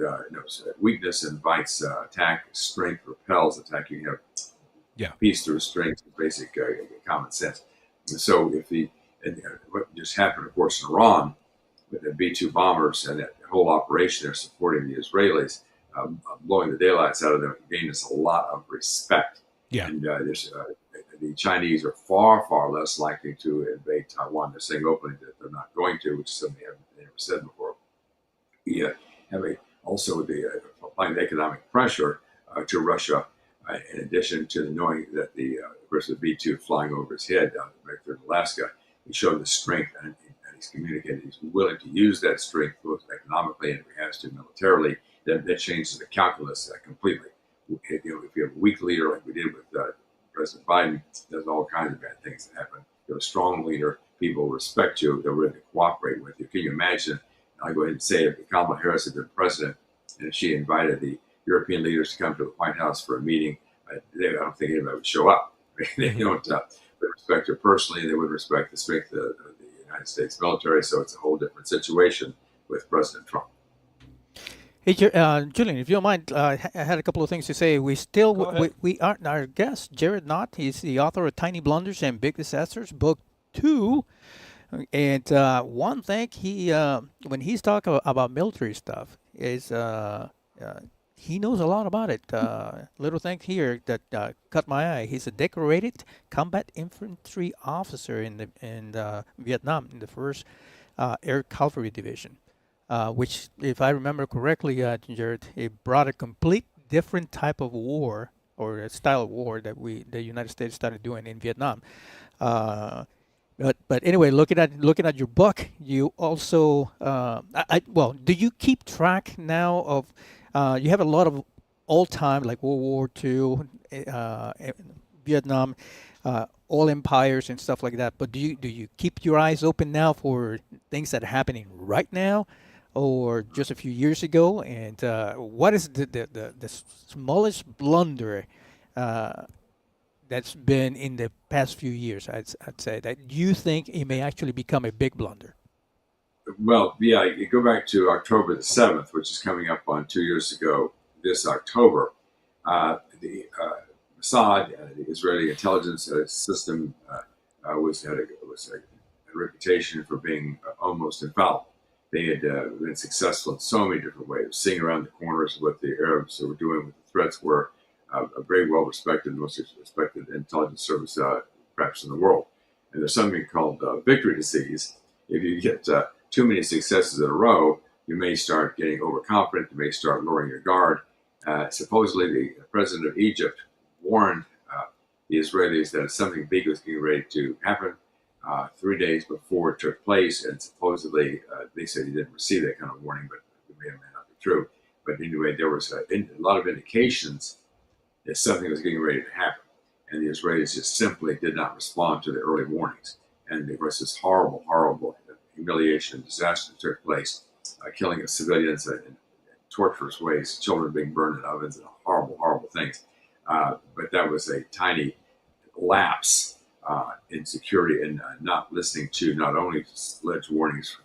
so weakness invites attack. Strength repels attack. You have peace through strength, basic common sense. And so, what just happened, of course, in Iran with the B-2 bombers and that whole operation, they're supporting the Israelis, blowing the daylights out of them, gained us a lot of respect. Yeah, and the Chinese are far, far less likely to invade Taiwan. They're saying openly that they're not going to, which is something they never said before. We have also applying the economic pressure to Russia, in addition to knowing that of course, the B-2 flying over his head down in Alaska, he showed the strength and he he's communicated he's willing to use that strength both economically and if he has to militarily. That changes the calculus completely. If you have a weak leader like we did with President Biden, there's all kinds of bad things that happen. If you have a strong leader, people respect you, they're ready to cooperate with you. Can you imagine, I'll go ahead and say, if Kamala Harris had been president and if she invited the European leaders to come to the White House for a meeting, I don't think anybody would show up. They don't respect her personally. They would respect the strength of the United States military. So it's a whole different situation with President Trump. Hey, Julian, if you don't mind, I had a couple of things to say. We are our guest, Jared Knott. He's the author of Tiny Blunders and Big Disasters, Book 2. And one thing when he's talking about military stuff is he knows a lot about it. Little thing here that caught my eye. He's a decorated combat infantry officer in Vietnam in the 1st Air Cavalry Division. Which, if I remember correctly, Jared, it brought a complete different type of war or a style of war that the United States started doing in Vietnam. But anyway, looking at your book, you also do you keep track now of? You have a lot of old time like World War II, Vietnam. All empires and stuff like that. But do you keep your eyes open now for things that are happening right now, or just a few years ago? And what is the smallest blunder that's been in the past few years? I'd say that you think it may actually become a big blunder. Well, yeah, you go back to October the 7th, which is coming up on 2 years ago this October. The Mossad, the Israeli intelligence system, had a reputation for being almost infallible. They had been successful in so many different ways, seeing around the corners of what the Arabs were doing with the threats were a very well-respected, most respected intelligence service perhaps in the world. And there's something called victory disease. If you get too many successes in a row, you may start getting overconfident, you may start lowering your guard. Supposedly, the president of Egypt warned the Israelis that something big was getting ready to happen 3 days before it took place, and supposedly they said he didn't receive that kind of warning, but it may or may not be true. But anyway, there was a lot of indications that something was getting ready to happen, and the Israelis just simply did not respond to the early warnings. And there was this horrible, horrible humiliation and disaster took place, killing of civilians in torturous ways, children being burned in ovens, and horrible, horrible things. But that was a tiny lapse in security and not listening to not only alleged warnings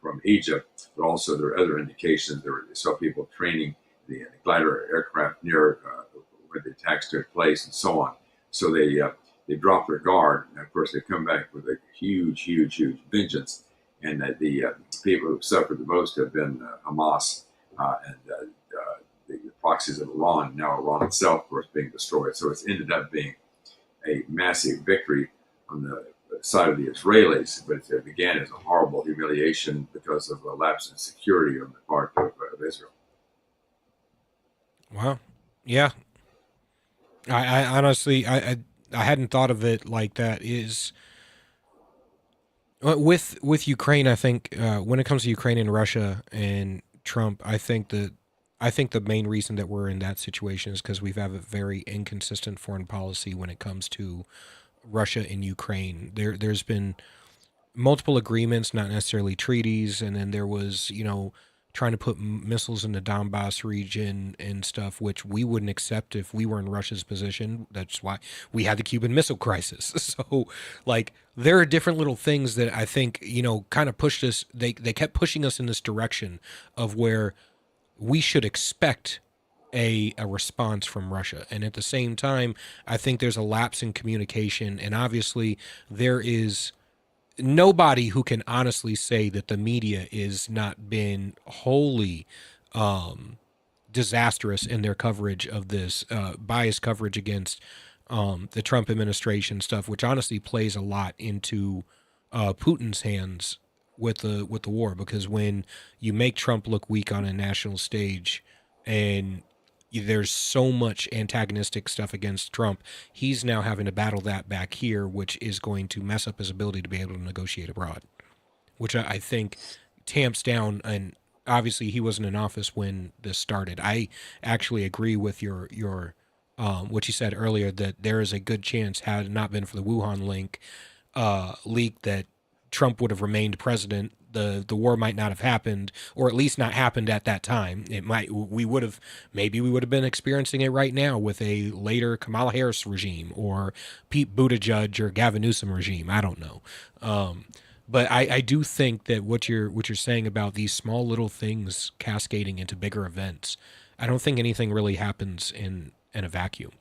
from Egypt, but also there are other indications. They saw people training the glider aircraft near where the attacks took place and so on. So they dropped their guard, and of course they come back with a huge, huge, huge vengeance. And the people who suffered the most have been Hamas and the proxies of Iran. Now Iran itself, of course, being destroyed. So it's ended up being a massive victory on the side of the Israelis, but it began as a horrible humiliation because of a lapse in security on the part of Israel. Wow. Yeah. I honestly, I hadn't thought of it like that. Is with Ukraine, I think when it comes to Ukraine and Russia and Trump, I think the main reason that we're in that situation is because we have a very inconsistent foreign policy when it comes to Russia and Ukraine. There's been multiple agreements, not necessarily treaties, and then there was, trying to put missiles in the Donbass region and stuff, which we wouldn't accept if we were in Russia's position. That's why we had the Cuban Missile Crisis. So, there are different little things that I think, kind of pushed us. They kept pushing us in this direction of where we should expect a response from Russia. And at the same time, I think there's a lapse in communication. And obviously, there is nobody who can honestly say that the media is not been wholly disastrous in their coverage of this, biased coverage against the Trump administration stuff, which honestly plays a lot into Putin's hands with the war, because when you make Trump look weak on a national stage and there's so much antagonistic stuff against Trump, he's now having to battle that back here, which is going to mess up his ability to be able to negotiate abroad. which I think tamps down. And obviously, he wasn't in office when this started. I actually agree with your what you said earlier, that there is a good chance, had it not been for the Wuhan leak, that Trump would have remained president. The war might not have happened, or at least not happened at that time. Maybe we would have been experiencing it right now with a later Kamala Harris regime or Pete Buttigieg or Gavin Newsom regime. I don't know. But I do think that what you're saying about these small little things cascading into bigger events, I don't think anything really happens in a vacuum.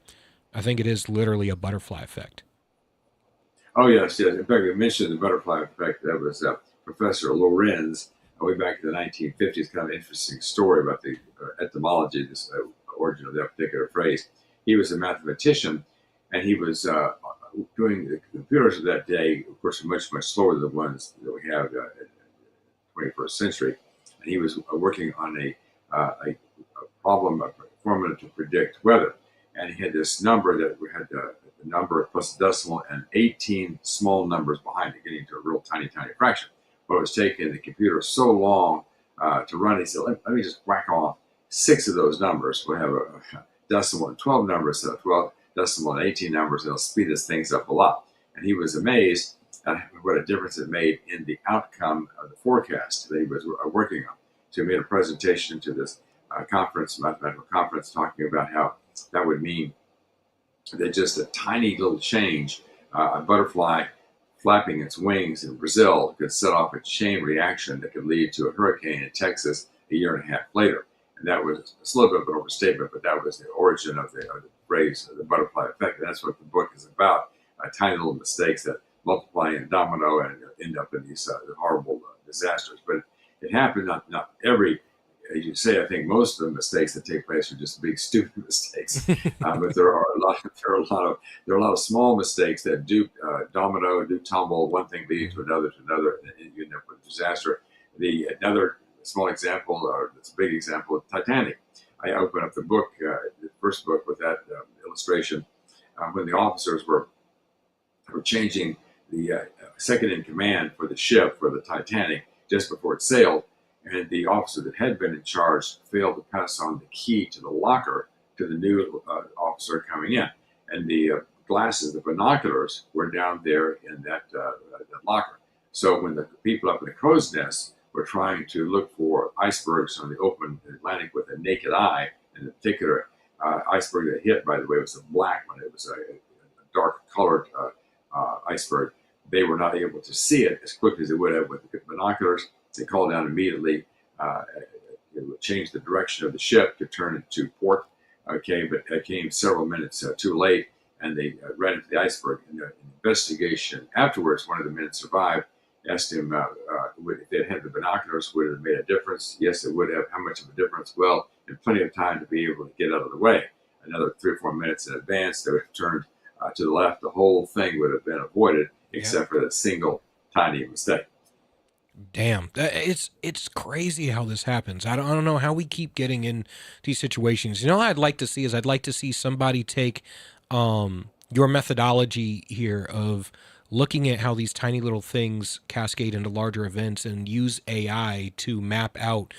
I think it is literally a butterfly effect. Oh, yes. In fact, you mentioned the butterfly effect. That was Professor Lorenz, way back in the 1950s. Kind of an interesting story about the etymology, this origin of that particular phrase. He was a mathematician, and he was doing the computers of that day, of course, are much, much slower than the ones that we have in the 21st century. And he was working on a problem, a formula to predict weather. And he had this number that we had the number plus a decimal and 18 small numbers behind it, getting to a real tiny, tiny fraction. But it was taking the computer so long to run. He said, let me just whack off 6 of those numbers. We'll have a decimal and 12 numbers, so 12 decimal and 18 numbers, and it'll speed his things up a lot. And he was amazed at what a difference it made in the outcome of the forecast that he was working on. So he made a presentation to this mathematical conference, talking about how that would mean that just a tiny little change, a butterfly flapping its wings in Brazil, could set off a chain reaction that could lead to a hurricane in Texas a year and a half later. And that was a little bit of an overstatement, but that was the origin of the phrase, the butterfly effect. And that's what the book is about, tiny little mistakes that multiply and domino and end up in these horrible disasters. But it happened not every, as you say, I think most of the mistakes that take place are just big, stupid mistakes. But there are a lot of small mistakes that do domino, do tumble, one thing leading to another, and you end up with disaster. Another small example, or this big example, of Titanic. I open up the book, the first book, with that illustration when the officers were changing the second in command for the ship, for the Titanic, just before it sailed. And the officer that had been in charge failed to pass on the key to the locker to the new officer coming in. And the glasses, the binoculars, were down there in that locker. So when the people up in the crow's nest were trying to look for icebergs on the open Atlantic with a naked eye, and the particular iceberg that hit, by the way, was a black one. It was a dark colored iceberg. They were not able to see it as quickly as they would have with the binoculars. They called down immediately. It would change the direction of the ship to turn into port. Okay, but it came several minutes too late, and they ran into the iceberg. In the investigation afterwards, one of the men survived. Asked him if they had the binoculars, would it have made a difference? Yes, it would have. How much of a difference? Well, in plenty of time to be able to get out of the way. Another 3 or 4 minutes in advance, they would have turned to the left. The whole thing would have been avoided, except for that single tiny mistake. Damn, it's crazy how this happens. I don't know how we keep getting in these situations. You know what I'd like to see is I'd like to see somebody take your methodology here of looking at how these tiny little things cascade into larger events and use AI to map out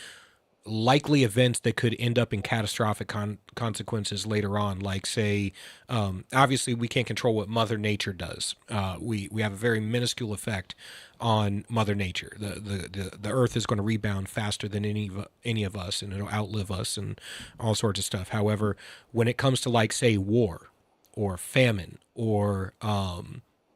likely events that could end up in catastrophic consequences later on. Like, say, obviously we can't control what Mother Nature does. We have a very minuscule effect on Mother Nature. The Earth is going to rebound faster than any of us, and it'll outlive us and all sorts of stuff. However, when it comes to, like, say, war or famine or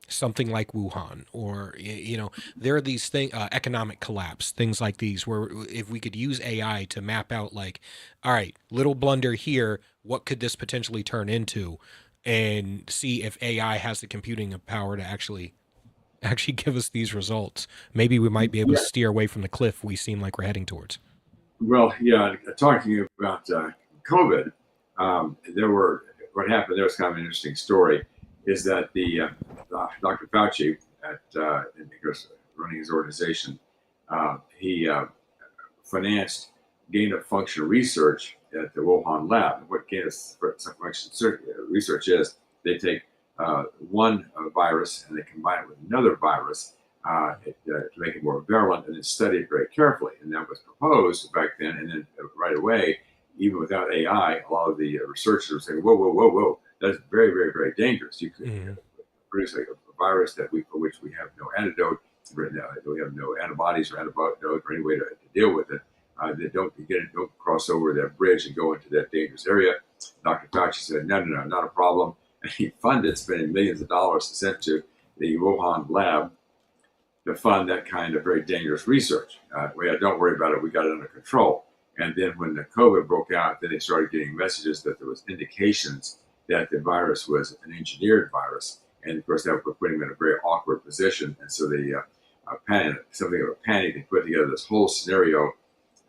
something like Wuhan, or, you know, there are these things, economic collapse, things like these, where if we could use AI to map out, like, all right, little blunder here, what could this potentially turn into, and see if AI has the computing power to actually give us these results. Maybe we might be able to steer away from the cliff we seem like we're heading towards. Well, yeah, talking about COVID, what happened there was kind of an interesting story, is that the Dr. Fauci, running his organization, he financed gain-of-function research at the Wuhan lab. What gain-of-function research is, they take one virus and they combine it with another virus to make it more virulent, and then study it very carefully. And that was proposed back then. And then right away, even without AI, a lot of the researchers were saying, whoa, whoa, whoa, whoa, that's very, very, very dangerous. You could produce a virus for which we have no antidote, we have no antibodies or antidote or any way to deal with it. That don't cross over that bridge and go into that dangerous area. Dr. Fauci said, no, not a problem. And he funded, spending millions of dollars sent to the Wuhan lab to fund that kind of very dangerous research. Don't worry about it. We got it under control. And then when the COVID broke out, then they started getting messages that there was indications that the virus was an engineered virus. And of course, that would put him in a very awkward position. And so they panicked, something of a panic. They put together this whole scenario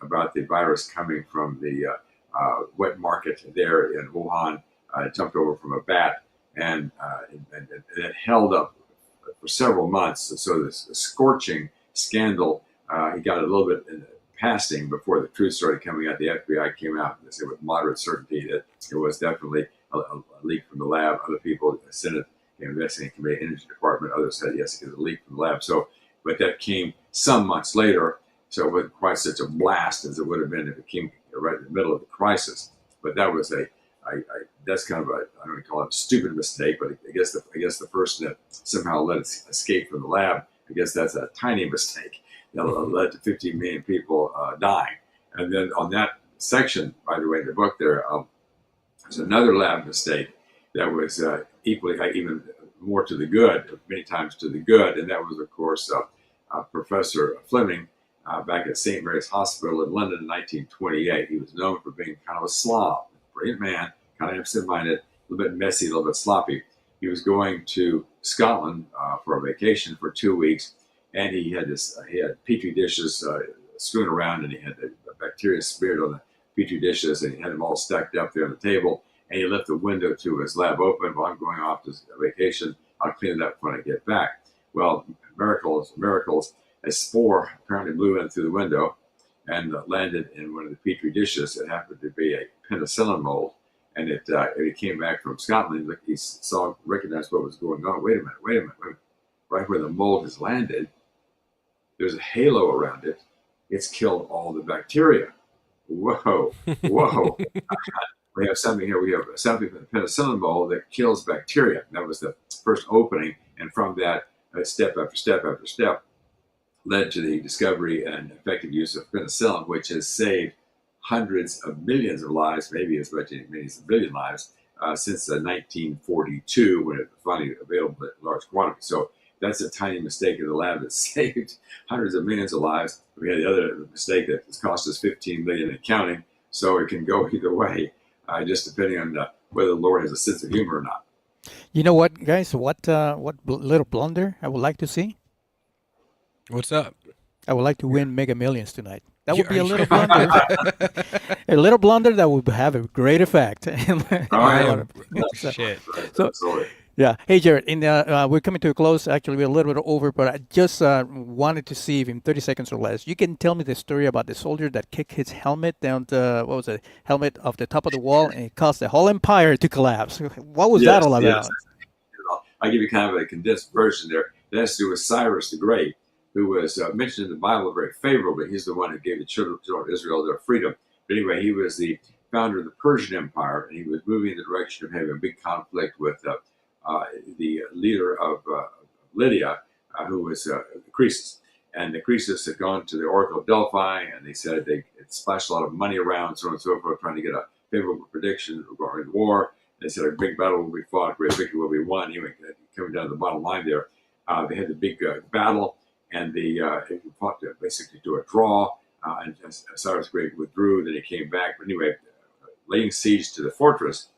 about the virus coming from the wet market there in Wuhan. It jumped over from a bat, and it held up for several months. So this scorching scandal, he got a little bit in passing before the truth started coming out. The FBI came out and said with moderate certainty that it was definitely a leak from the lab. Other people, the Senate Investigating Committee, Energy Department, others said yes, it was a leak from the lab. So, but that came some months later. So it wasn't quite such a blast as it would have been if it came right in the middle of the crisis. But that was that's kind of I don't want to call it a stupid mistake, but I guess the person that somehow let it escape from the lab, I guess that's a tiny mistake that led to 15 million people dying. And then on that section, by the way, in the book there's another lab mistake that was equally, even more to the good, many times to the good, and that was, of course, Professor Fleming. Back at St. Mary's Hospital in London in 1928. He was known for being kind of a slob, brilliant man, kind of absent-minded, a little bit messy, a little bit sloppy. He was going to Scotland for a vacation for 2 weeks, and he had petri dishes strewn around, and he had the bacteria smeared on the petri dishes, and he had them all stacked up there on the table, and he left the window to his lab open. While I'm going off to vacation, I'll clean it up when I get back. Well, miracles, a spore apparently blew in through the window and landed in one of the petri dishes. It happened to be a penicillin mold, and it came back from Scotland. He recognized what was going on. Wait a minute. Right where the mold has landed, there's a halo around it. It's killed all the bacteria. Whoa. We have something here. We have something from the penicillin mold that kills bacteria. That was the first opening, and from that, step after step after step, led to the discovery and effective use of penicillin, which has saved hundreds of millions of lives, maybe as many as a billion lives, since 1942, when it was finally available in large quantities. So that's a tiny mistake in the lab that saved hundreds of millions of lives. We had the other mistake that has cost us 15 million and counting. So it can go either way, just depending on whether the Lord has a sense of humor or not. You know what, guys? What little blunder I would like to see? What's up? I would like to win Mega Millions tonight. That would be a little blunder. A little blunder that would have a great effect. Shit. So, yeah. Hey, Jared, we're coming to a close. Actually, we're a little bit over, but I just wanted to see if in 30 seconds or less, you can tell me the story about the soldier that kicked his helmet down the, helmet off the top of the wall, and it caused the whole empire to collapse. What was that all about? Yes. I'll give you kind of a condensed version there. It has to do with Cyrus the Great, who was mentioned in the Bible very favorably. He's the one who gave the children of Israel their freedom. But anyway, he was the founder of the Persian Empire, and he was moving in the direction of having a big conflict with the leader of Lydia, who was Croesus. And the Croesus had gone to the Oracle of Delphi, and they said they had splashed a lot of money around, so on and so forth, trying to get a favorable prediction regarding the war. They said a big battle will be fought, a great victory will be won. Anyway, coming down to the bottom line there, they had the big battle, and they fought basically to a draw, and Cyrus the Great withdrew, then he came back. But anyway, laying siege to the fortress,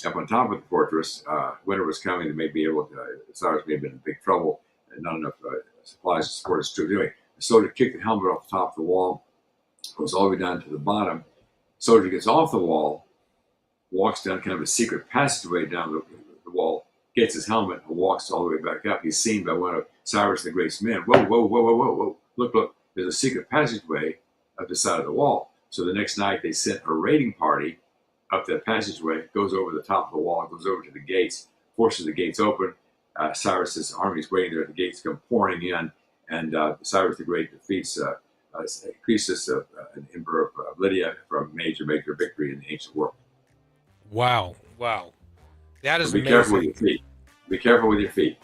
up on top of the fortress, winter was coming, they may be able to, Cyrus may have been in big trouble, and not enough supplies to support his troops. Anyway, the soldier kicked the helmet off the top of the wall, goes all the way down to the bottom. Soldier gets off the wall, walks down kind of a secret passageway down the wall, gets his helmet, and walks all the way back up. He's seen by one of Cyrus the Great's men. Whoa. Look, there's a secret passageway up the side of the wall. So the next night they sent a raiding party up that passageway, goes over the top of the wall, goes over to the gates, forces the gates open. Cyrus's army's waiting there. The gates come pouring in, And Cyrus the Great defeats Croesus, an emperor of Lydia, from major victory in the ancient world. Wow. Wow. That is So be careful with amazing. your feet. Be careful with your feet.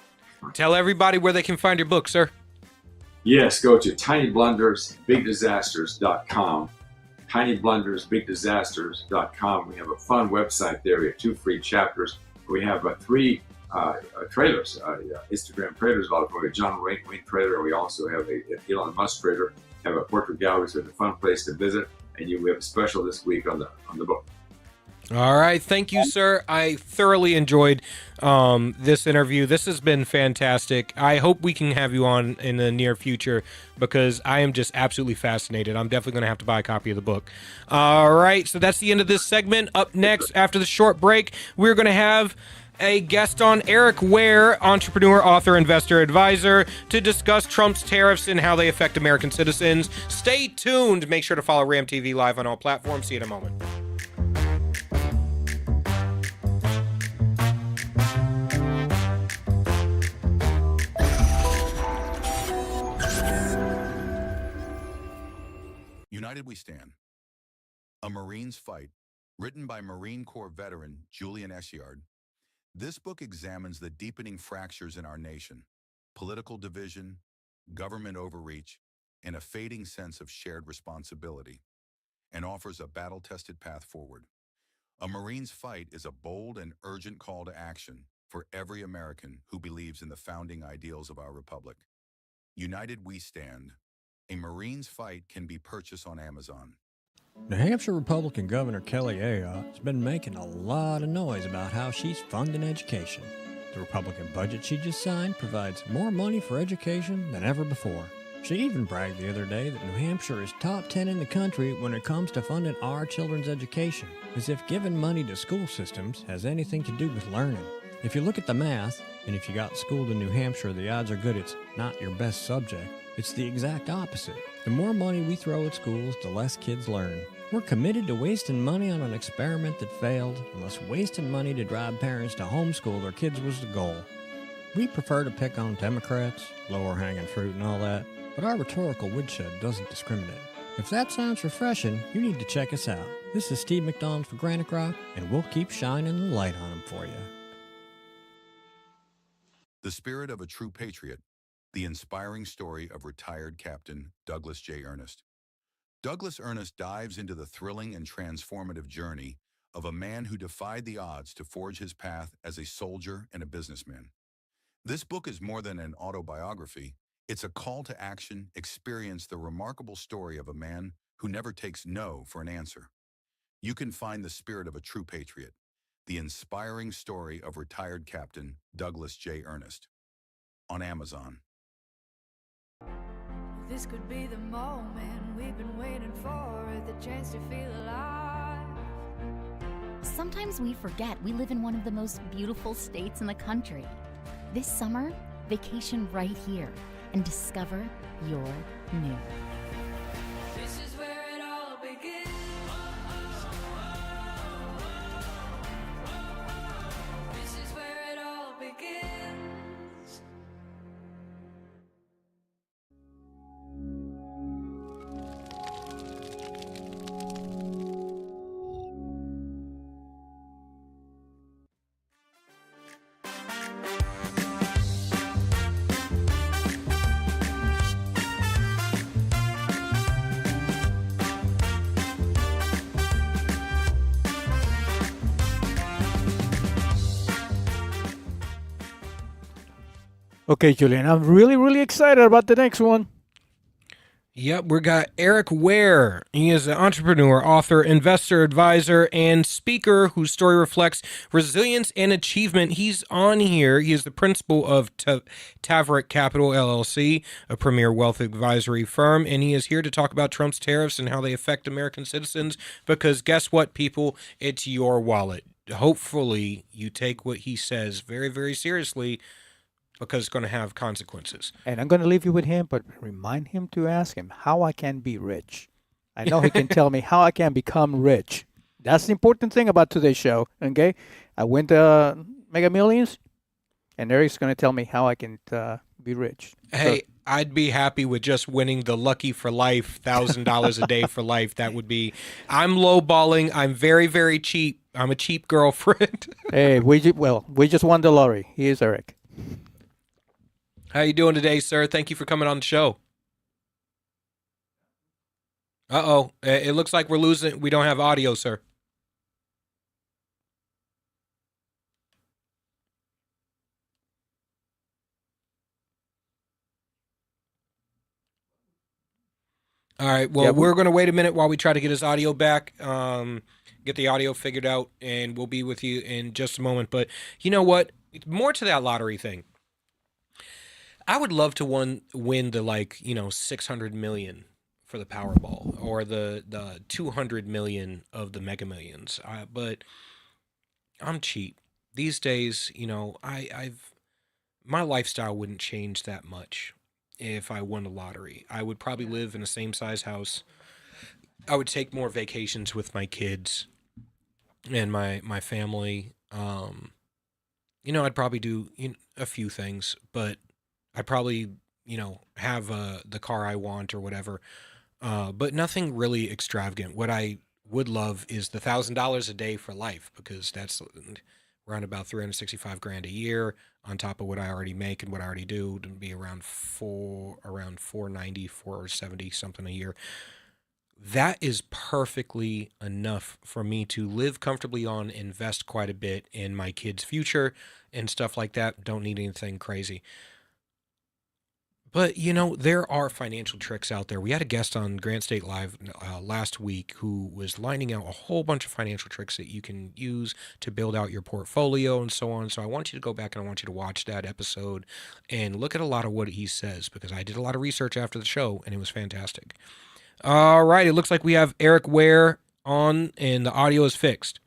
Tell everybody where they can find your book, sir. Yes, go to tinyblundersbigdisasters.com. tinyblundersbigdisasters.com. We have a fun website there. We have 2 free chapters. We have 3 trailers, Instagram trailers. We have John Wayne trailer. We also have a Elon Musk trailer. Have a portrait gallery, so it's a fun place to visit. And we have a special this week on the book. All right. Thank you, sir. I thoroughly enjoyed this interview. This has been fantastic. I hope we can have you on in the near future because I am just absolutely fascinated. I'm definitely going to have to buy a copy of the book. All right. So that's the end of this segment. Up next, after the short break, we're going to have a guest on, Erik Weir, entrepreneur, author, investor, advisor, to discuss Trump's tariffs and how they affect American citizens. Stay tuned. Make sure to follow Ram TV Live on all platforms. See you in a moment. United We Stand. A Marine's Fight, written by Marine Corps veteran Julian Eschyard. This book examines the deepening fractures in our nation, political division, government overreach, and a fading sense of shared responsibility, and offers a battle-tested path forward. A Marine's Fight is a bold and urgent call to action for every American who believes in the founding ideals of our republic. United We Stand. A Marine's Fight can be purchased on Amazon. New Hampshire Republican Governor Kelly Ayotte has been making a lot of noise about how she's funding education. The Republican budget she just signed provides more money for education than ever before. She even bragged the other day that New Hampshire is top 10 in the country when it comes to funding our children's education, as if giving money to school systems has anything to do with learning. If you look at the math, and if you got schooled in New Hampshire, the odds are good it's not your best subject. It's the exact opposite. The more money we throw at schools, the less kids learn. We're committed to wasting money on an experiment that failed, unless wasting money to drive parents to homeschool their kids was the goal. We prefer to pick on Democrats, lower hanging fruit and all that, but our rhetorical woodshed doesn't discriminate. If that sounds refreshing, you need to check us out. This is Steve McDonald for GraniteGrok, and we'll keep shining the light on them for you. The Spirit of a True Patriot. The inspiring story of retired Captain Douglas J. Ernest. Douglas Ernest dives into the thrilling and transformative journey of a man who defied the odds to forge his path as a soldier and a businessman. This book is more than an autobiography. It's a call to action. Experience the remarkable story of a man who never takes no for an answer. You can find The Spirit of a True Patriot, the inspiring story of retired Captain Douglas J. Ernest, on Amazon. This could be the moment we've been waiting for, the chance to feel alive. Sometimes we forget we live in one of the most beautiful states in the country. This summer, vacation right here and discover your new. This is where it all begins. This is where it all begins. Okay, Julian, I'm really excited about the next one. Yep, we got Erik Weir. He is an entrepreneur, author, investor, advisor, and speaker whose story reflects resilience and achievement. He's on here. He is the principal of Tariffs Capital, LLC, a premier wealth advisory firm, and he is here to talk about Trump's tariffs and how they affect American citizens, because guess what, people? It's your wallet. Hopefully, you take what he says very seriously, because it's going to have consequences. And I'm going to leave you with him, but remind him to ask him how I can be rich. I know he can tell me how I can become rich. That's the important thing about today's show, okay? I went to Mega Millions, and Eric's going to tell me how I can be rich. Hey, I'd be happy with just winning the Lucky for Life, $1,000 a day for life. That would be. I'm lowballing. I'm very, very cheap. I'm a cheap girlfriend. Hey, we just won the lottery. Here's Erik. How you doing today, sir? Thank you for coming on the show. Uh-oh. It looks like we're losing. We don't have audio, sir. All right. Well, Yeah, we're going to wait a minute while we try to get his audio back, get the audio figured out, and we'll be with you in just a moment. But you know what? More to that lottery thing. I would love to win the 600 million for the Powerball or the 200 million of the Mega Millions. But I'm cheap these days. My lifestyle wouldn't change that much if I won the lottery. I would probably live in the same size house. I would take more vacations with my kids and my family. I'd probably do a few things, but I'd probably, have the car I want or whatever. But nothing really extravagant. What I would love is the $1,000 a day for life, because that's around about 365 grand a year on top of what I already make and what I already do. To be around 490, 470 something a year. That is perfectly enough for me to live comfortably on, invest quite a bit in my kids' future and stuff like that. Don't need anything crazy. But, there are financial tricks out there. We had a guest on Granite State Live last week who was lining out a whole bunch of financial tricks that you can use to build out your portfolio and so on. So I want you to go back and I want you to watch that episode and look at a lot of what he says, because I did a lot of research after the show and it was fantastic. All right. It looks like we have Erik Weir on and the audio is fixed.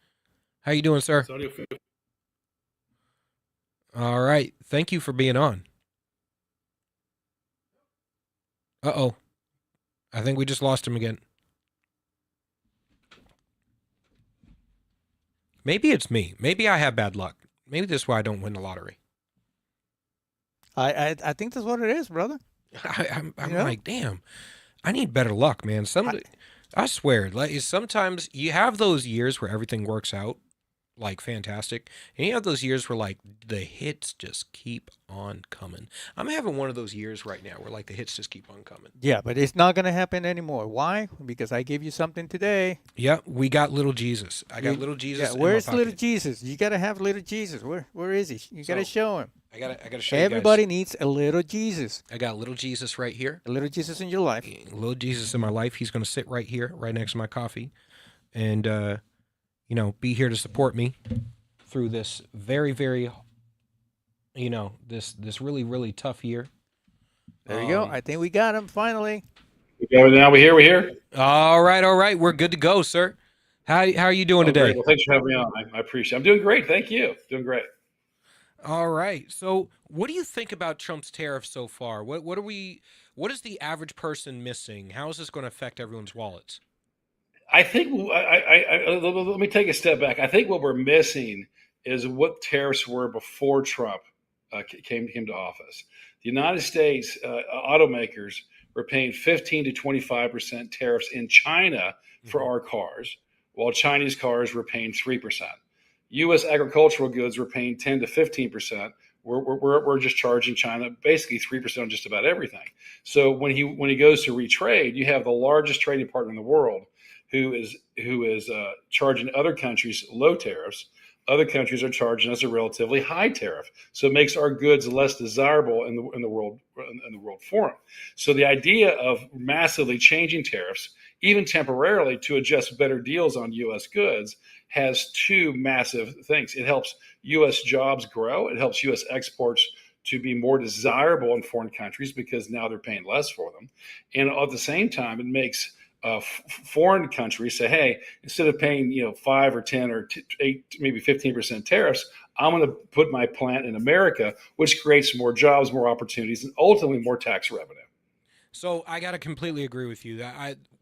How you doing, sir? All right. Thank you for being on. Uh-oh. I think we just lost him again. Maybe it's me. Maybe I have bad luck. Maybe that's why I don't win the lottery. I think that's what it is, brother. I'm like, damn, I need better luck, man. I swear, sometimes you have those years where everything works out like fantastic, and you have those years where the hits just keep on coming. I'm having one of those years right now where the hits just keep on coming. Yeah, but it's not gonna happen anymore. Why? Because I gave you something today. Yeah, we got little Jesus. I got little Jesus. Yeah, where's little Jesus? You gotta have little Jesus. Where is he? You gotta show him. I gotta show Everybody you guys. needs a little Jesus. I got little Jesus right here. A little Jesus in your life. Little Jesus in my life. He's gonna sit right here, right next to my coffee, and be here to support me through this very, very, this really, really tough year. There you go. I think we got him finally. Now we're here. All right. We're good to go, sir. How are you doing today? Great. Well, thanks for having me on. I appreciate it. I'm doing great. Thank you. Doing great. All right. So what do you think about Trump's tariffs so far? What is the average person missing? How is this going to affect everyone's wallets? I think let me take a step back. I think what we're missing is what tariffs were before Trump came to office. The United States automakers were paying 15 to 25% tariffs in China for our cars, while Chinese cars were paying 3%. U.S. agricultural goods were paying 10 to 15%. We're just charging China basically 3% on just about everything. So when he goes to retrade, you have the largest trading partner in the world who is charging other countries low tariffs. Other countries are charging us a relatively high tariff, so it makes our goods less desirable in the world forum. So the idea of massively changing tariffs, even temporarily, to adjust better deals on U.S. goods has two massive things. It helps U.S. jobs grow. It helps U.S. exports to be more desirable in foreign countries because now they're paying less for them, and at the same time, it makes foreign countries say, hey, instead of paying 5 or 10 or 8, maybe 15% tariffs, I'm going to put my plant in America, which creates more jobs, more opportunities, and ultimately more tax revenue. So I got to completely agree with you.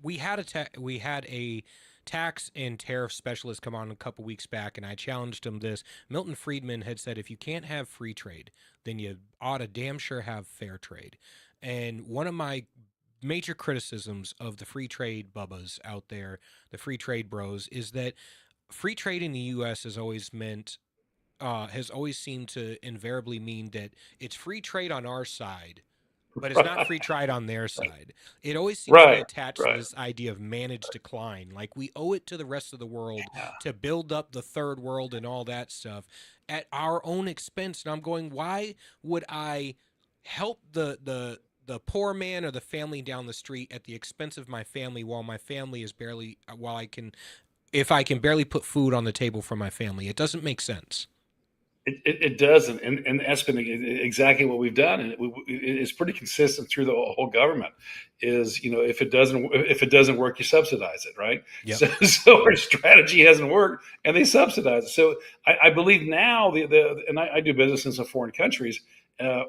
We had a tax and tariff specialist come on a couple weeks back, and I challenged him this. Milton Friedman had said, if you can't have free trade, then you ought to damn sure have fair trade. And one of my major criticisms of the free trade bubbas out there, the free trade bros, is that free trade in the U.S. has always seemed to invariably mean that it's free trade on our side, but it's not free trade on their side. It always seems to be Right, attached to right. this idea of managed decline. Like we owe it to the rest of the world to build up the third world and all that stuff at our own expense. And I'm going, why would I help the poor man or the family down the street at the expense of my family while my family is barely while I can if I can barely put food on the table for my family? It doesn't make sense. It doesn't, and that's been exactly what we've done, and it's pretty consistent through the whole government. Is if it doesn't work, you subsidize it, right? Yep. So our strategy hasn't worked, and they subsidize it. So I believe now and I do business in some foreign countries.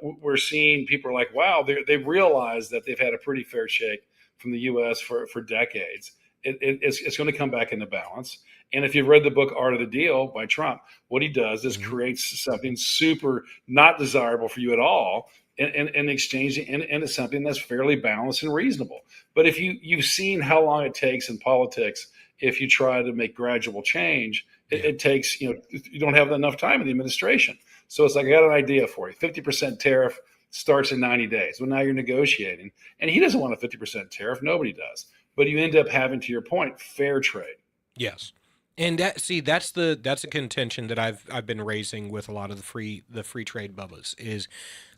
We're seeing people are like, wow, they've realized that they've had a pretty fair shake from the U.S. for decades. It's going to come back into balance. And if you've read the book Art of the Deal by Trump, what he does is creates something super not desirable for you at all in exchange into something that's fairly balanced and reasonable. But if you've seen how long it takes in politics, if you try to make gradual change, it takes, you don't have enough time in the administration. So it's like, I got an idea for you. 50% tariff starts in 90 days. Well, now you're negotiating. And he doesn't want a 50% tariff. Nobody does. But you end up having, to your point, fair trade. Yes. And that's a contention that I've been raising with a lot of the free trade bubbas is,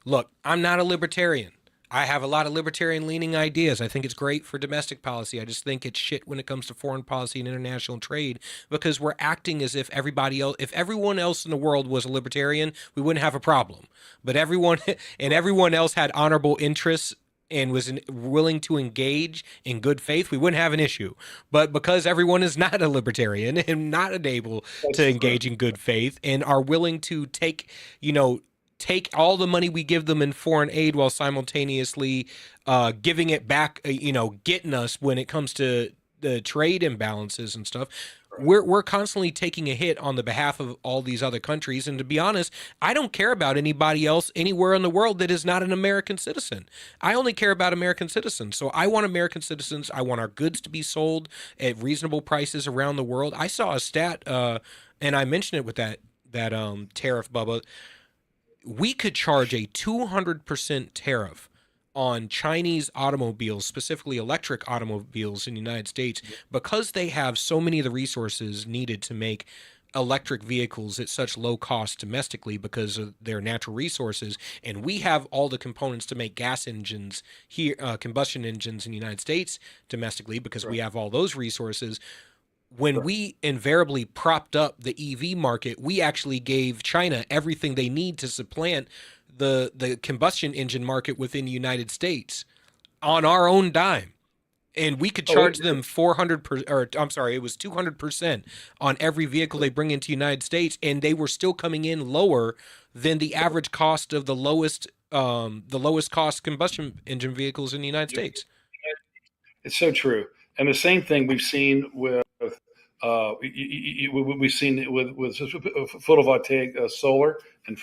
look, I'm not a libertarian. I have a lot of libertarian leaning ideas. I think it's great for domestic policy. I just think it's shit when it comes to foreign policy and international trade, because we're acting as if everyone else in the world was a libertarian, we wouldn't have a problem. But everyone else had honorable interests and was willing to engage in good faith, we wouldn't have an issue. But because everyone is not a libertarian and not able to engage in good faith and are willing to take all the money we give them in foreign aid while simultaneously giving it back, getting us when it comes to the trade imbalances and stuff, we're constantly taking a hit on the behalf of all these other countries. And to be honest, I don't care about anybody else anywhere in the world that is not an American citizen. I only care about American citizens. So I want American citizens. I want our goods to be sold at reasonable prices around the world. I saw a stat, and I mentioned it with that tariff, Bubba. We could charge a 200% tariff on Chinese automobiles, specifically electric automobiles in the United States, because they have so many of the resources needed to make electric vehicles at such low cost domestically because of their natural resources. And we have all the components to make gas engines here, combustion engines in the United States domestically because we have all those resources. When we invariably propped up the EV market, we actually gave China everything they need to supplant the combustion engine market within the United States on our own dime. And we could charge them 200% on every vehicle they bring into the United States, and they were still coming in lower than the average cost of the lowest cost combustion engine vehicles in the United States. It's so true. And the same thing we've seen with we've seen it with photovoltaic solar and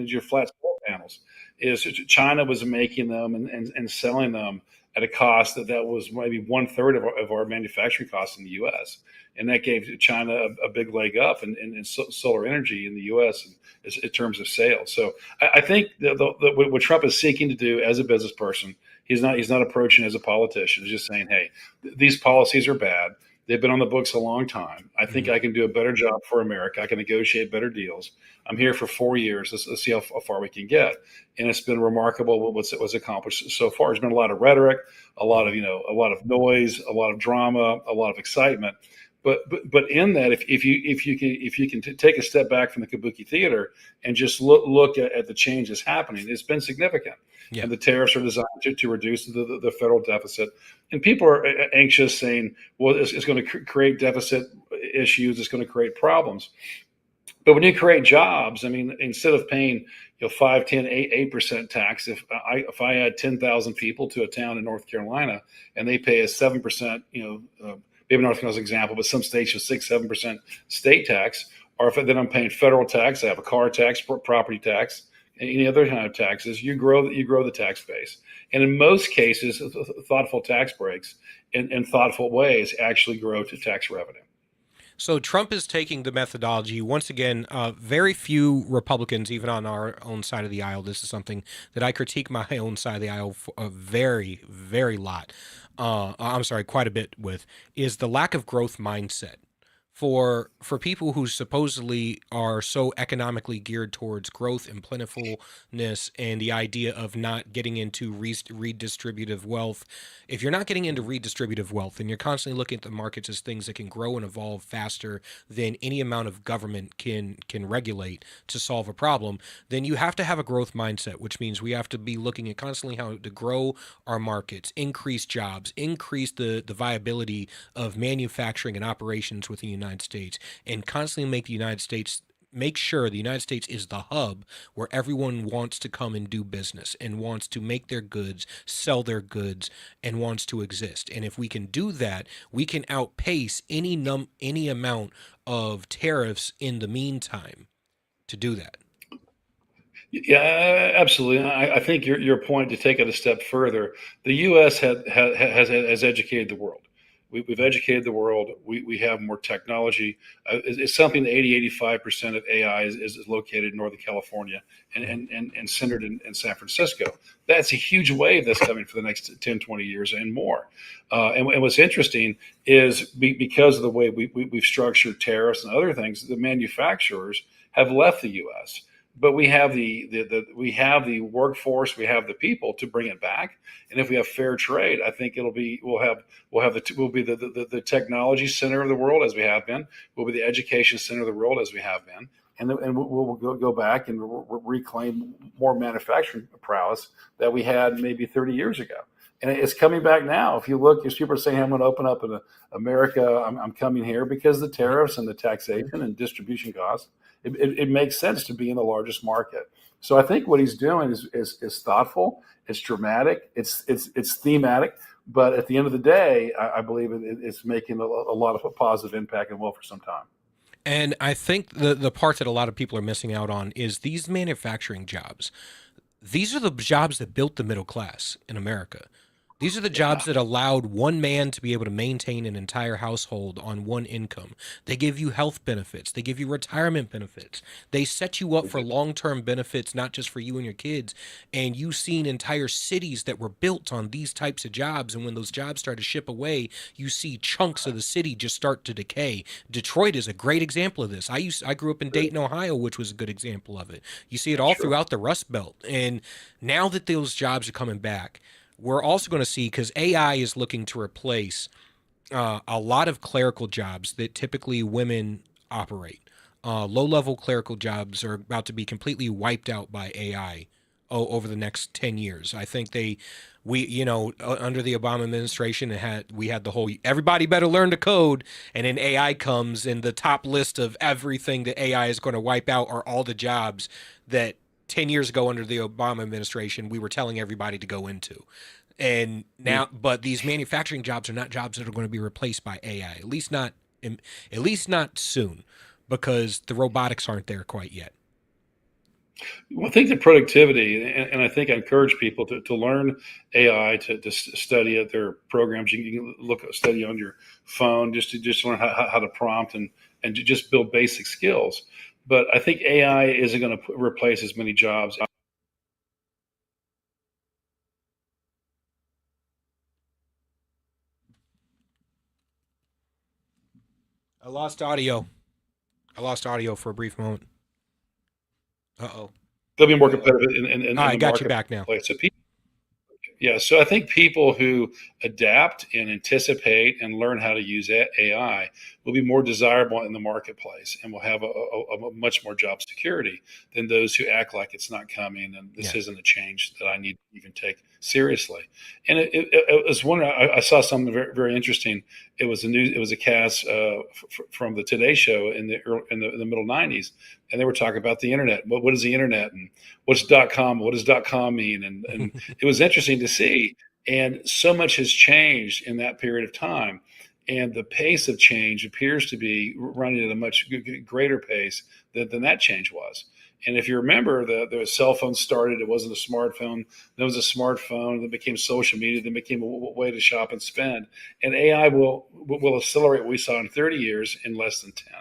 your flat solar panels. Is China was making them and selling them at a cost that was maybe 1/3 of our manufacturing costs in the U.S. And that gave China a big leg up in solar energy in the U.S. in terms of sales. So I think that what Trump is seeking to do as a business person, he's not approaching as a politician. He's just saying, hey, these policies are bad. They've been on the books a long time. I think I can do a better job for America. I can negotiate better deals. I'm here for 4 years. Let's see how far we can get. And it's been remarkable what's accomplished so far. There's been a lot of rhetoric, a lot of noise, a lot of drama, a lot of excitement. But in that, if you can take a step back from the kabuki theater and just look at the changes happening, it's been significant. Yeah. And the tariffs are designed to reduce the federal deficit. And people are anxious, saying, well, it's going to create deficit issues. It's going to create problems. But when you create jobs, I mean, instead of paying 5, 10, 8% tax, if I add 10,000 people to a town in North Carolina and they pay a 7%, maybe North Carolina's an example, but some states have 6, 7% state tax, or if then I'm paying federal tax, I have a car tax, property tax, any other kind of taxes, you grow the tax base. And in most cases, thoughtful tax breaks in thoughtful ways actually grow to tax revenue. So Trump is taking the methodology once again. Very few Republicans, even on our own side of the aisle, this is something that I critique my own side of the aisle for a very, very lot. I'm sorry, quite a bit with is the lack of growth mindset for people who supposedly are so economically geared towards growth and plentifulness and the idea of not getting into redistributive wealth. If you're not getting into redistributive wealth and you're constantly looking at the markets as things that can grow and evolve faster than any amount of government can regulate to solve a problem, then you have to have a growth mindset, which means we have to be looking at constantly how to grow our markets, increase jobs, increase the viability of manufacturing and operations within the United States, and constantly make sure the United States is the hub where everyone wants to come and do business and wants to make their goods, sell their goods, and wants to exist. And if we can do that, we can outpace any amount of tariffs in the meantime to do that. Yeah, absolutely. I think your point, to take it a step further, the U.S. has educated the world. We've educated the world. We have more technology. It's something that 85% of AI is located in Northern California and centered in San Francisco. That's a huge wave that's coming for the next 10, 20 years and more. And what's interesting is because of the way we've structured tariffs and other things, the manufacturers have left the U.S., but we have the workforce, we have the people to bring it back. And if we have fair trade, I think we'll be the technology center of the world as we have been. We'll be the education center of the world as we have been, and we'll go back and reclaim more manufacturing prowess that we had maybe 30 years ago. And it's coming back now. If you look, as people are saying, I'm going to open up in America, I'm coming here because the tariffs and the taxation and distribution costs. It makes sense to be in the largest market. So I think what he's doing is thoughtful, it's dramatic, it's thematic, but at the end of the day, I believe it's making a lot of a positive impact and will for some time. And I think the part that a lot of people are missing out on is these manufacturing jobs. These are the jobs that built the middle class in America. These are the jobs that allowed one man to be able to maintain an entire household on one income. They give you health benefits. They give you retirement benefits. They set you up for long-term benefits, not just for you and your kids. And you've seen entire cities that were built on these types of jobs. And when those jobs start to ship away, you see chunks of the city just start to decay. Detroit is a great example of this. I grew up in Dayton, Ohio, which was a good example of it. You see it all throughout the Rust Belt. And now that those jobs are coming back, we're also going to see, because AI is looking to replace a lot of clerical jobs that typically women operate. Low-level clerical jobs are about to be completely wiped out by AI over the next 10 years. I think under the Obama administration, we had the whole everybody better learn to code, and then AI comes, and the top list of everything that AI is going to wipe out are all the jobs that 10 years ago under the Obama administration we were telling everybody to go into. And now, but these manufacturing jobs are not jobs that are going to be replaced by AI, at least not soon, because the robotics aren't there quite yet. Well, I think the productivity, and I think I encourage people to learn AI, to study at their programs. You can study on your phone just to learn how to prompt and to just build basic skills. But I think AI isn't going to replace as many jobs. I lost audio for a brief moment. Uh-oh. They'll be more competitive in I the got you back now. marketplace. So I think people who adapt and anticipate and learn how to use AI will be more desirable in the marketplace and will have a much more job security than those who act like it's not coming and this isn't a change that I need to even take seriously. And it was one. I saw something very, very interesting. It was a cast from the Today Show in the middle '90s, and they were talking about the internet. What is the internet, and what's .com? What does .com mean? And it was interesting to see. And so much has changed in that period of time. And the pace of change appears to be running at a much greater pace than that change was. And if you remember, the cell phone started, it wasn't a smartphone, then it was a smartphone, then became social media, then became a way to shop and spend. And AI will accelerate what we saw in 30 years in less than 10.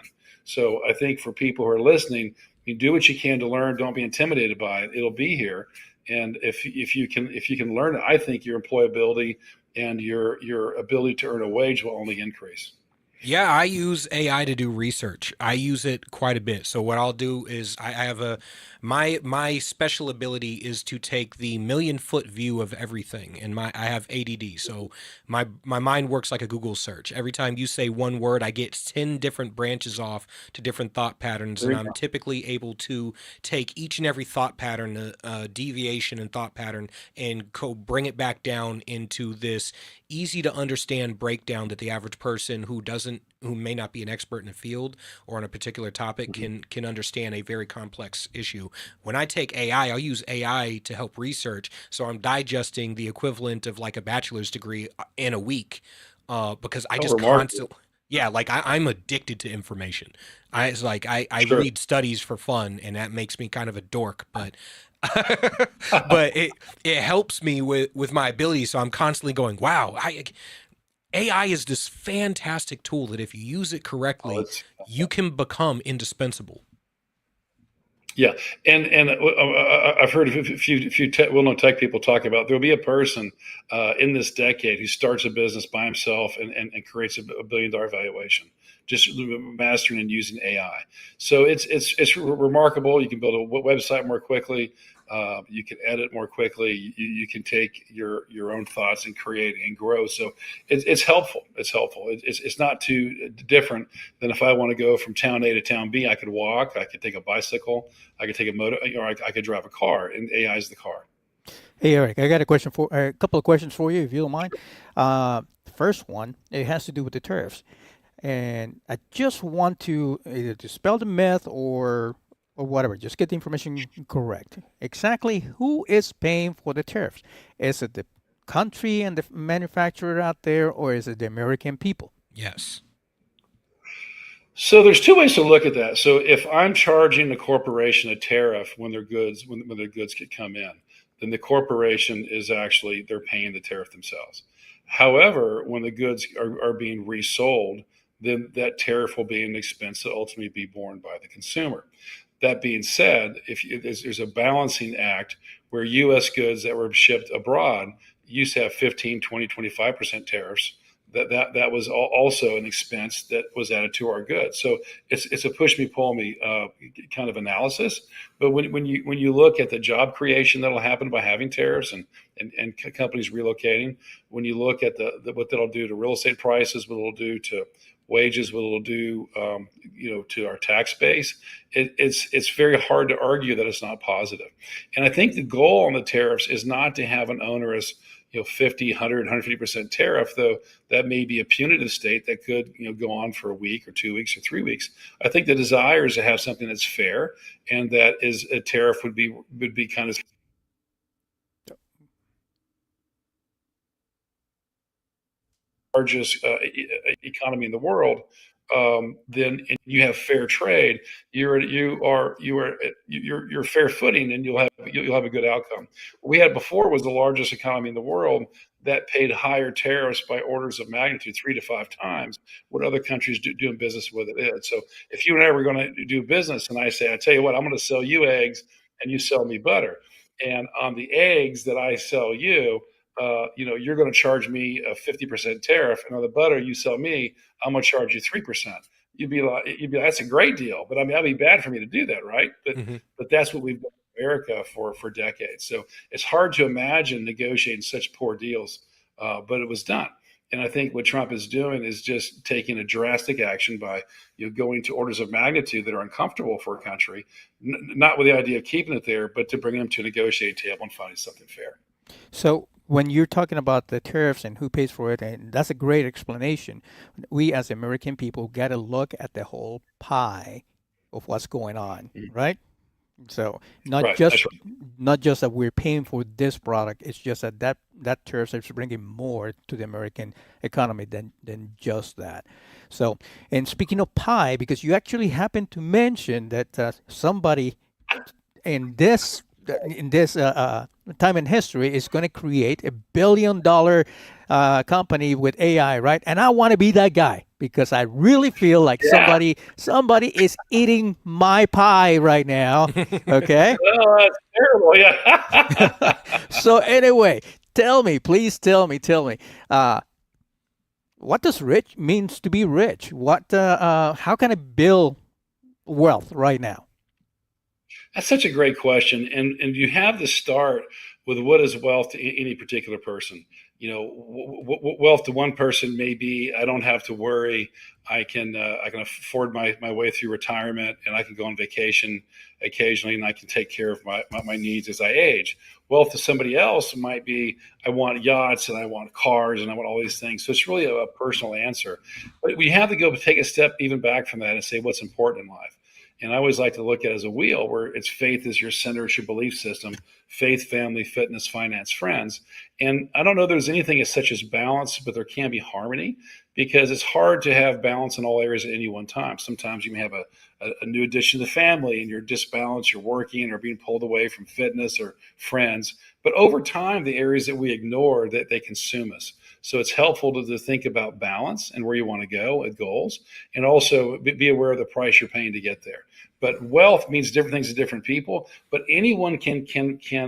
So I think for people who are listening, you do what you can to learn. Don't be intimidated by it. It'll be here. And if you can learn it, I think your employability and your ability to earn a wage will only increase. Yeah, I use AI to do research. I use it quite a bit. So what I'll do is I have my special ability is to take the 1,000,000-foot view of everything. And I have ADD. So my mind works like a Google search. Every time you say one word, I get 10 different branches off to different thought patterns, and I'm typically able to take each and every thought pattern, deviation and thought pattern, and bring it back down into this easy to understand breakdown that the average person who may not be an expert in a field or on a particular topic can understand a very complex issue. When I take AI, I'll use AI to help research, so I'm digesting the equivalent of like a bachelor's degree in a week, because I just constantly, yeah, like I'm addicted to information. I Sure. read studies for fun, and that makes me kind of a dork, but but it helps me with my ability. So I'm constantly going, wow, AI is this fantastic tool that if you use it correctly, you can become indispensable. Yeah, and I've heard a few well-known tech people talk about there'll be a person in this decade who starts a business by himself and creates a $1 billion valuation, just mastering and using AI. So it's remarkable. You can build a website more quickly. You can edit more quickly. You can take your own thoughts and create and grow. So it's helpful. It's helpful. It's not too different than if I want to go from town A to town B. I could walk. I could take a bicycle. I could take a motor, or I could drive a car. And AI is the car. Hey, Eric, I got a couple of questions for you, if you don't mind. First one, it has to do with the tariffs. And I just want to either dispel the myth or whatever, just get the information correct. Exactly who is paying for the tariffs? Is it the country and the manufacturer out there, or is it the American people? Yes. So there's two ways to look at that. So if I'm charging a corporation a tariff when their goods could come in, then the corporation is actually, they're paying the tariff themselves. However, when the goods are being resold, then that tariff will be an expense that ultimately be borne by the consumer. That being said, there's a balancing act where U.S. goods that were shipped abroad used to have 15, 20, 25% tariffs. That was also an expense that was added to our goods. So it's a push me pull me kind of analysis. But when you look at the job creation that'll happen by having tariffs and companies relocating, when you look at what that'll do to real estate prices, what it'll do to wages, what it'll do to our tax base, it's very hard to argue that it's not positive. And I think the goal on the tariffs is not to have an onerous 50, 100, 150% tariff, though that may be a punitive state that could go on for a week or 2 weeks or 3 weeks. I think the desire is to have something that's fair, and that is a tariff would be kind of largest economy in the world. Then and you have fair trade, you're fair footing, and you'll have a good outcome. What we had before was the largest economy in the world that paid higher tariffs by orders of magnitude 3 to 5 times what other countries doing business with it is. So if you and I were going to do business, and I say, I tell you what, I'm going to sell you eggs and you sell me butter, and on the eggs that I sell you, you're going to charge me a 50% tariff, and on the butter you sell me, I'm going to charge you 3%. You'd be like, that's a great deal, but I mean, that'd be bad for me to do that, right? But that's what we've done in America for decades. So it's hard to imagine negotiating such poor deals, but it was done. And I think what Trump is doing is just taking a drastic action by going to orders of magnitude that are uncomfortable for a country, not with the idea of keeping it there, but to bring them to a negotiating table and finding something fair. So when you're talking about the tariffs and who pays for it, and that's a great explanation, we as American people got to look at the whole pie of what's going on, right? So Right. That's right. not just that we're paying for this product. It's just that tariffs is bringing more to the American economy than just that. So, and speaking of pie, because you actually happened to mention that somebody in this time in history is going to create $1 billion company with AI, right? And I want to be that guy because I really feel like Yeah. somebody is eating my pie right now. Okay. Oh, that's terrible. Yeah. So anyway, please tell me, what does rich means to be rich? How can I build wealth right now? That's such a great question, and you have to start with what is wealth to any particular person. Wealth to one person may be I don't have to worry. I can afford my way through retirement, and I can go on vacation occasionally, and I can take care of my needs as I age. Wealth to somebody else might be I want yachts and I want cars and I want all these things. So it's really a personal answer, but we have to go take a step even back from that and say what's important in life. And I always like to look at it as a wheel where it's faith is your center, it's your belief system, faith, family, fitness, finance, friends. And I don't know there's anything as such as balance, but there can be harmony because it's hard to have balance in all areas at any one time. Sometimes you may have a new addition to the family and you're disbalanced, you're working or being pulled away from fitness or friends. But over time, the areas that we ignore, that they consume us. So it's helpful to think about balance and where you want to go with goals, and also be aware of the price you're paying to get there. But wealth means different things to different people. But anyone can,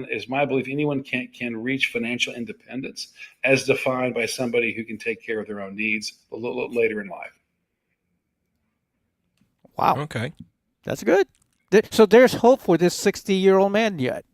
is my belief, anyone can reach financial independence as defined by somebody who can take care of their own needs a little later in life. Wow. Okay. That's good. So there's hope for this 60-year-old man yet.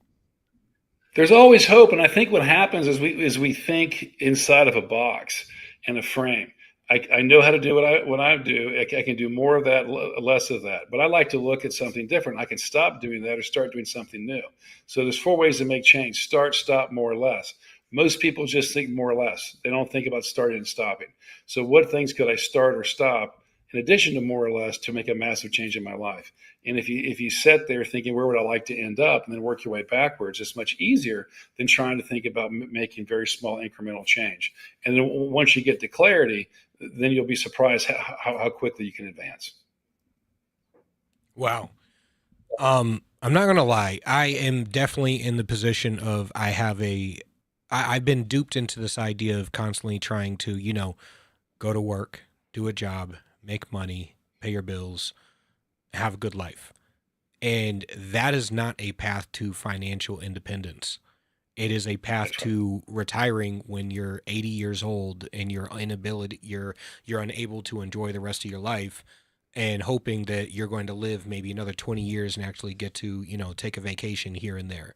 There's always hope, and I think what happens is we think inside of a box and a frame. I know how to do what I do. I can do more of that, less of that. But I like to look at something different. I can stop doing that or start doing something new. So there's 4 ways to make change: start, stop, more or less. Most people just think more or less. They don't think about starting and stopping. So what things could I start or stop in addition to more or less to make a massive change in my life? And if you sit there thinking, where would I like to end up, and then work your way backwards, it's much easier than trying to think about making very small incremental change. And then once you get to clarity, then you'll be surprised how quickly you can advance. Wow. I'm not gonna lie. I am definitely in the position of I've been duped into this idea of constantly trying to, go to work, do a job, make money, pay your bills, have a good life. And that is not a path to financial independence. It is a path to retiring when you're 80 years old and you're unable to enjoy the rest of your life, and hoping that you're going to live maybe another 20 years and actually get to, take a vacation here and there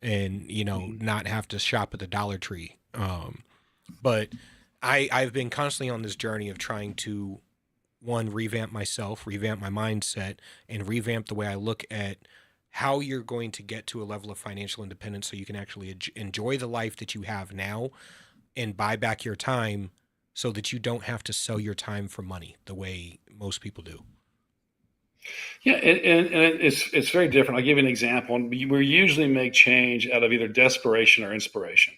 and, not have to shop at the Dollar Tree. But I've been constantly on this journey of trying to, one, revamp myself, revamp my mindset, and revamp the way I look at how you're going to get to a level of financial independence so you can actually enjoy the life that you have now and buy back your time so that you don't have to sell your time for money the way most people do. Yeah, and it's very different. I'll give you an example. We usually make change out of either desperation or inspiration.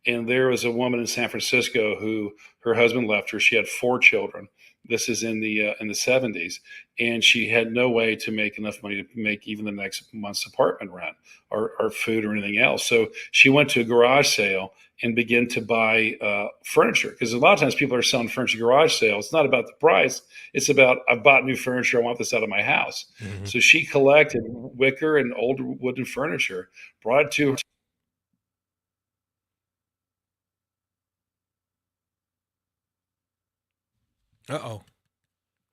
And there was a woman in San Francisco who her husband left her. She had 4 children. This is in the 70s, and she had no way to make enough money to make even the next month's apartment rent or food or anything else. So she went to a garage sale and began to buy furniture, because a lot of times people are selling furniture at garage sales. It's not about the price. It's about, I've bought new furniture. I want this out of my house. Mm-hmm. So she collected wicker and old wooden furniture, brought it to her. Uh-oh.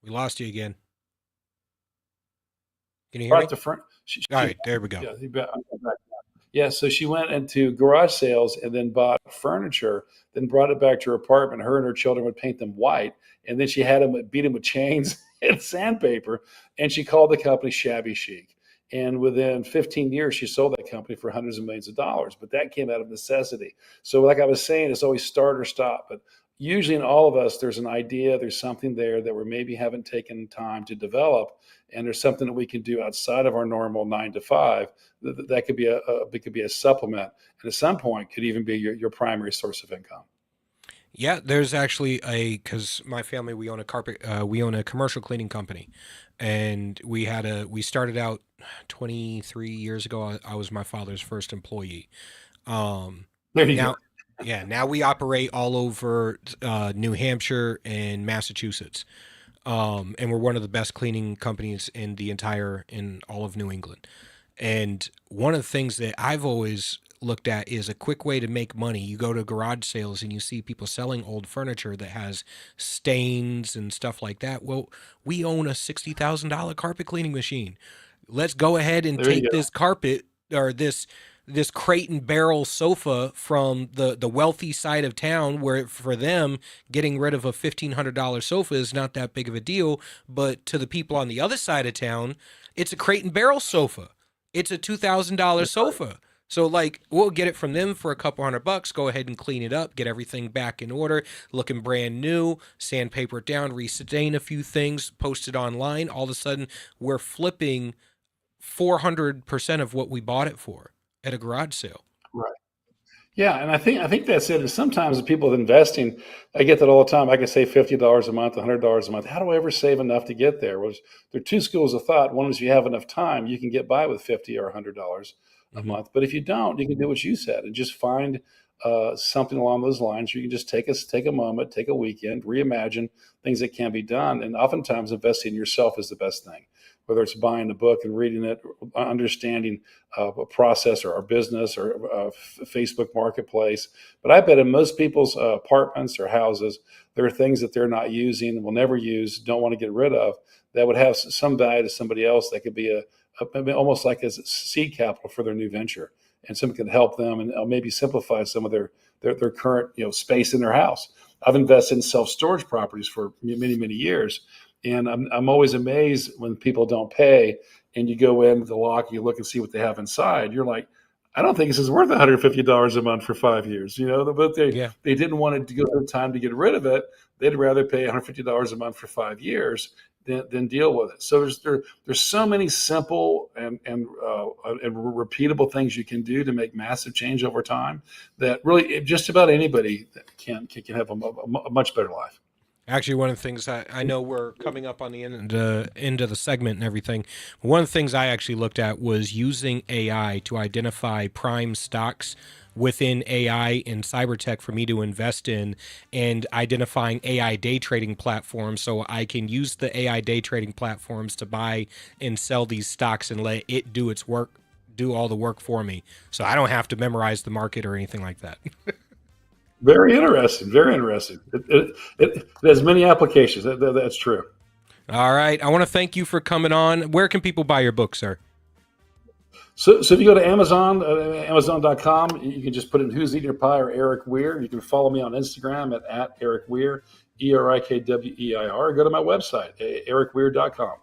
We lost you again. Can you hear me? All right, there we go. Yeah, so she went into garage sales and then bought furniture, then brought it back to her apartment. Her and her children would paint them white, and then she had them beat them with chains and sandpaper, and she called the company Shabby Chic. And within 15 years, she sold that company for hundreds of millions of dollars. But that came out of necessity. So like I was saying, it's always start or stop. But usually in all of us, there's an idea, there's something there that we maybe haven't taken time to develop, and there's something that we can do outside of our normal 9 to 5 that could be it could be a supplement, and at some point could even be your primary source of income. Yeah, there's actually because my family, we own a commercial cleaning company, and we started out 23 years ago. I was my father's first employee. There you Now, go. yeah, now we operate all over New Hampshire and Massachusetts. And we're one of the best cleaning companies in all of New England. And one of the things that I've always looked at is a quick way to make money. You go to garage sales and you see people selling old furniture that has stains and stuff like that. Well, we own a $60,000 carpet cleaning machine. Let's go ahead and There you take go. this carpet or this crate and barrel sofa from the wealthy side of town, where for them getting rid of a $1,500 sofa is not that big of a deal, but to the people on the other side of town, it's a crate and barrel sofa. It's a $2,000 sofa. So like we'll get it from them for a couple $100, go ahead and clean it up, get everything back in order, looking brand new, sandpaper it down, restain a few things, post it online. All of a sudden we're flipping 400% of what we bought it for at a garage sale. Right. Yeah, and I think that's it. And sometimes the people investing, I get that all the time. I can save $50 a month, $100 a month. How do I ever save enough to get there? Well, there are two schools of thought. One is if you have enough time, you can get by with $50 or $100 a month. But if you don't, you can do what you said and just find something along those lines. You can just take a moment, take a weekend, reimagine things that can be done. And oftentimes investing in yourself is the best thing. Whether it's buying a book and reading it, understanding a process or a business or Facebook Marketplace. But I bet in most people's apartments or houses, there are things that they're not using, will never use, don't want to get rid of, that would have some value to somebody else that could be almost like as seed capital for their new venture. And something can help them and maybe simplify some of their current space in their house. I've invested in self-storage properties for many, many years. And I'm always amazed when people don't pay and you go in with the lock, you look and see what they have inside. You're like, I don't think this is worth $150 a month for 5 years, but they didn't want to go through the time to get rid of it. They'd rather pay $150 a month for 5 years than deal with it. So there's so many simple and repeatable things you can do to make massive change over time that really just about anybody can have a much better life. Actually, one of the things I know we're coming up on the end of the segment and everything. One of the things I actually looked at was using AI to identify prime stocks within AI and cybertech for me to invest in, and identifying AI day trading platforms so I can use the AI day trading platforms to buy and sell these stocks and let it do its work, do all the work for me. So I don't have to memorize the market or anything like that. Very interesting. Very interesting. It has many applications. That's true. All right. I want to thank you for coming on. Where can people buy your book, sir? So if you go to Amazon, Amazon.com, you can just put in Who's Eating Your Pie or Erik Weir. You can follow me on Instagram at Erik Weir, ERIKWEIR. Go to my website, erikweir.com.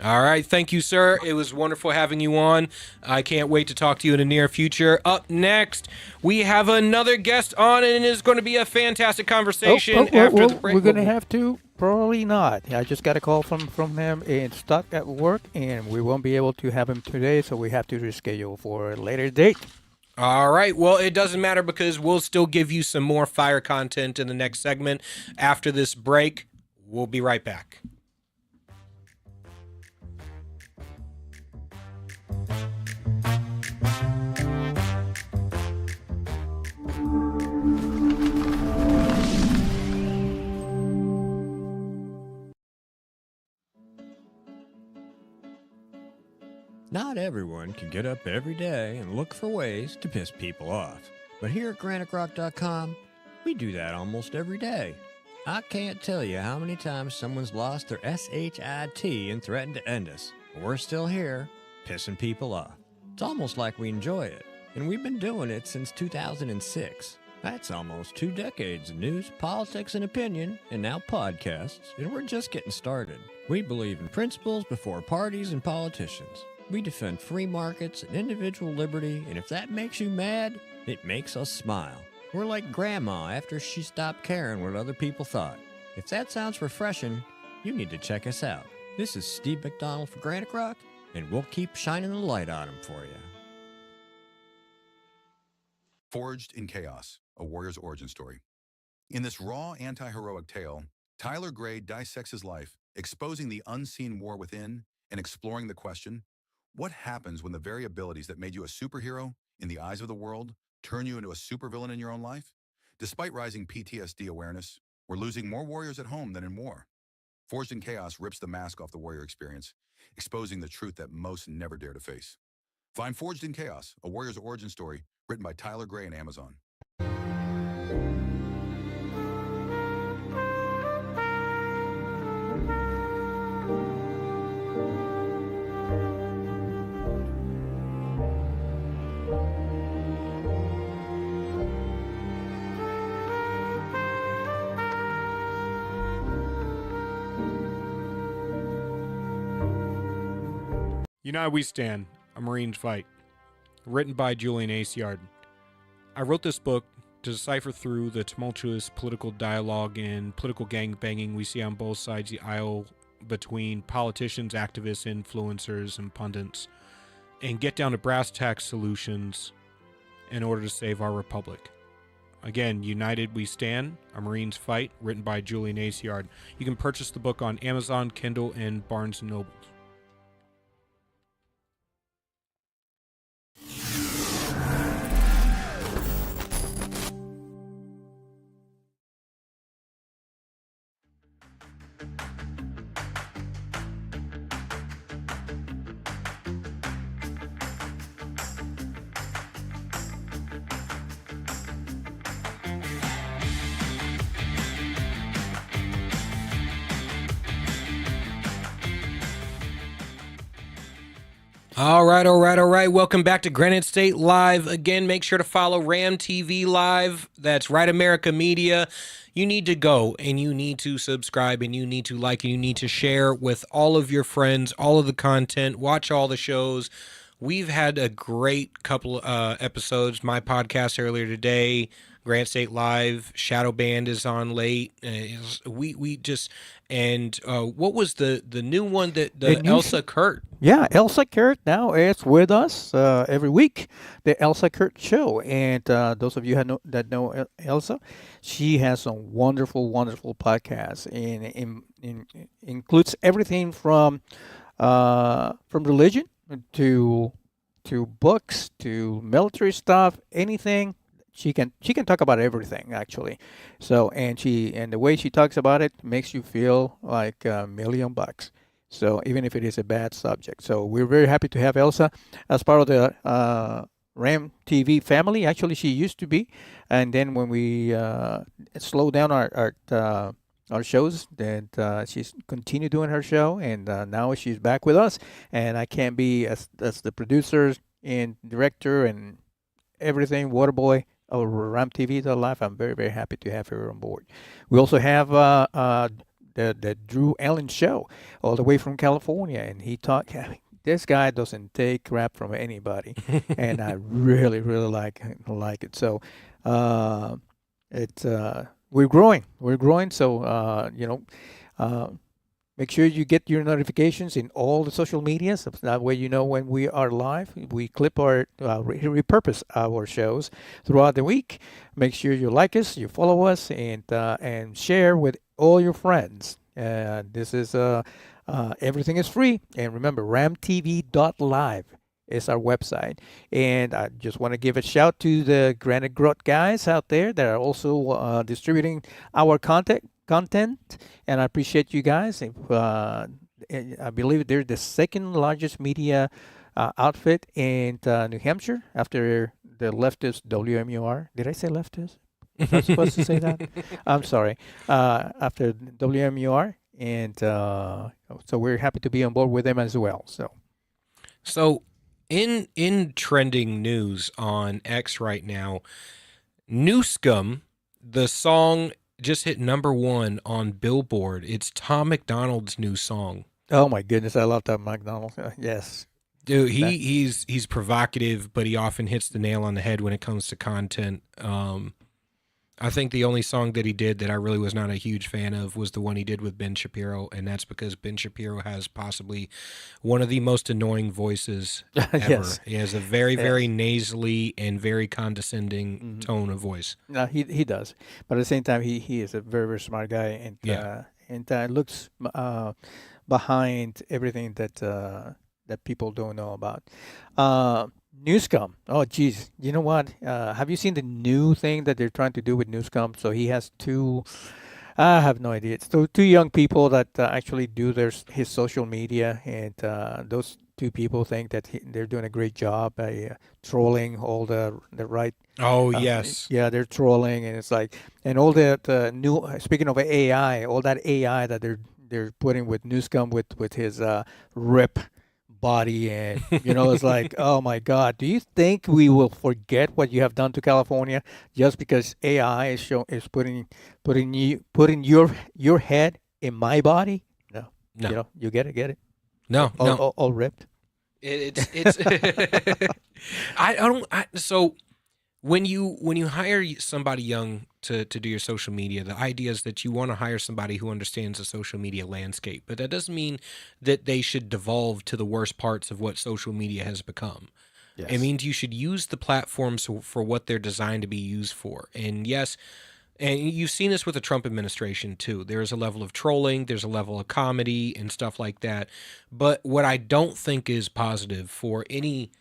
All right. Thank you, sir. It was wonderful having you on. I can't wait to talk to you in the near future. Up next, we have another guest on, and it's going to be a fantastic conversation after the break. We're going to have to. Probably not. I just got a call from him and stuck at work, and we won't be able to have him today, so we have to reschedule for a later date. All right. Well, it doesn't matter because we'll still give you some more fire content in the next segment. After this break, we'll be right back. Not everyone can get up every day and look for ways to piss people off. But here at GraniteGrok.com, we do that almost every day. I can't tell you how many times someone's lost their SHIT and threatened to end us. But we're still here, pissing people off. It's almost like we enjoy it. And we've been doing it since 2006. That's almost 2 decades of news, politics, and opinion, and now podcasts, and we're just getting started. We believe in principles before parties and politicians. We defend free markets and individual liberty, and if that makes you mad, it makes us smile. We're like Grandma after she stopped caring what other people thought. If that sounds refreshing, you need to check us out. This is Steve McDonald for GraniteGrok, and we'll keep shining the light on them for you. Forged in Chaos, a warrior's origin story. In this raw, anti-heroic tale, Tyler Gray dissects his life, exposing the unseen war within and exploring the question, what happens when the very abilities that made you a superhero in the eyes of the world turn you into a supervillain in your own life? Despite rising PTSD awareness, we're losing more warriors at home than in war. Forged in Chaos rips the mask off the warrior experience, exposing the truth that most never dare to face. Find Forged in Chaos, a warrior's origin story, written by Tyler Gray on Amazon. United We Stand, A Marine's Fight, written by Julian Aciard. I wrote this book to decipher through the tumultuous political dialogue and political gangbanging we see on both sides of the aisle between politicians, activists, influencers, and pundits, and get down to brass tacks solutions in order to save our republic. Again, United We Stand, A Marine's Fight, written by Julian Aciard. You can purchase the book on Amazon, Kindle, and Barnes & Noble. All right. Welcome back to Granite State Live. Again, make sure to follow Ram TV Live. That's Right America Media. You need to go and you need to subscribe and you need to like and you need to share with all of your friends, all of the content, watch all the shows. We've had a great couple episodes. My podcast earlier today, Granite State Live, Shadow Band is on late. We just what was the new one that Elsa Kurt? Yeah, Elsa Kurt now is with us every week. The Elsa Kurt Show, and those of you that know Elsa, she has some wonderful podcasts, and includes everything from religion to books to military stuff, anything. She can talk about everything actually. So and the way she talks about it makes you feel like $1,000,000. So even if it is a bad subject. So we're very happy to have Elsa as part of the Ram TV family. Actually, she used to be, and then when we slowed down our shows, then she's continued doing her show, and now she's back with us. And I can't be as the producer and director and everything, Waterboy of Ram TV Live. I'm very, very happy to have her on board. We also have the Drew Allen Show, all the way from California, and he this guy doesn't take crap from anybody, and I really, really like it. So we're growing. So make sure you get your notifications in all the social media, so that way you know when we are live. We clip repurpose our shows throughout the week. Make sure you like us, you follow us, and share with all your friends. This is everything is free, and remember, ramtv.live is our website. And I just want to give a shout to the GraniteGrok guys out there that are also distributing our content, and I appreciate you guys. I believe they're the second largest media outfit in New Hampshire after the leftist WMUR. Did I say leftist? Was I supposed to say that? I'm sorry. After WMUR, and so we're happy to be on board with them as well. So in trending news on X right now, New Scum, the song just hit #1 on Billboard. It's Tom McDonald's new song. Oh my goodness, I love Tom McDonald. Yes. Dude, he's provocative, but he often hits the nail on the head when it comes to content. I think the only song that he did that I really was not a huge fan of was the one he did with Ben Shapiro, and that's because Ben Shapiro has possibly one of the most annoying voices ever. Yes. He has a very, very nasally and very condescending tone of voice. No, he does, but at the same time, he is a very, very smart guy, and Yeah. looks behind everything that that people don't know about. Newscom. Oh, geez. You know what? Have you seen the new thing that they're trying to do with Newscom? So he has two. I have no idea. It's two young people that actually do his social media, and those two people think that they're doing a great job by trolling all the right. Oh, yes. Yeah, they're trolling, and it's like, and all the new. Speaking of AI, all that AI that they're putting with Newscom with his rip body, and it's like, oh my God, do you think we will forget what you have done to California just because AI is putting your head in my body? No. No. You get it? No, All ripped. It's so when you hire somebody young to do your social media, the idea is that you want to hire somebody who understands the social media landscape, but that doesn't mean that they should devolve to the worst parts of what social media has become. Yes. It means you should use the platforms for what they're designed to be used for. And yes, and you've seen this with the Trump administration too. There's a level of trolling, there's a level of comedy and stuff like that. But what I don't think is positive for any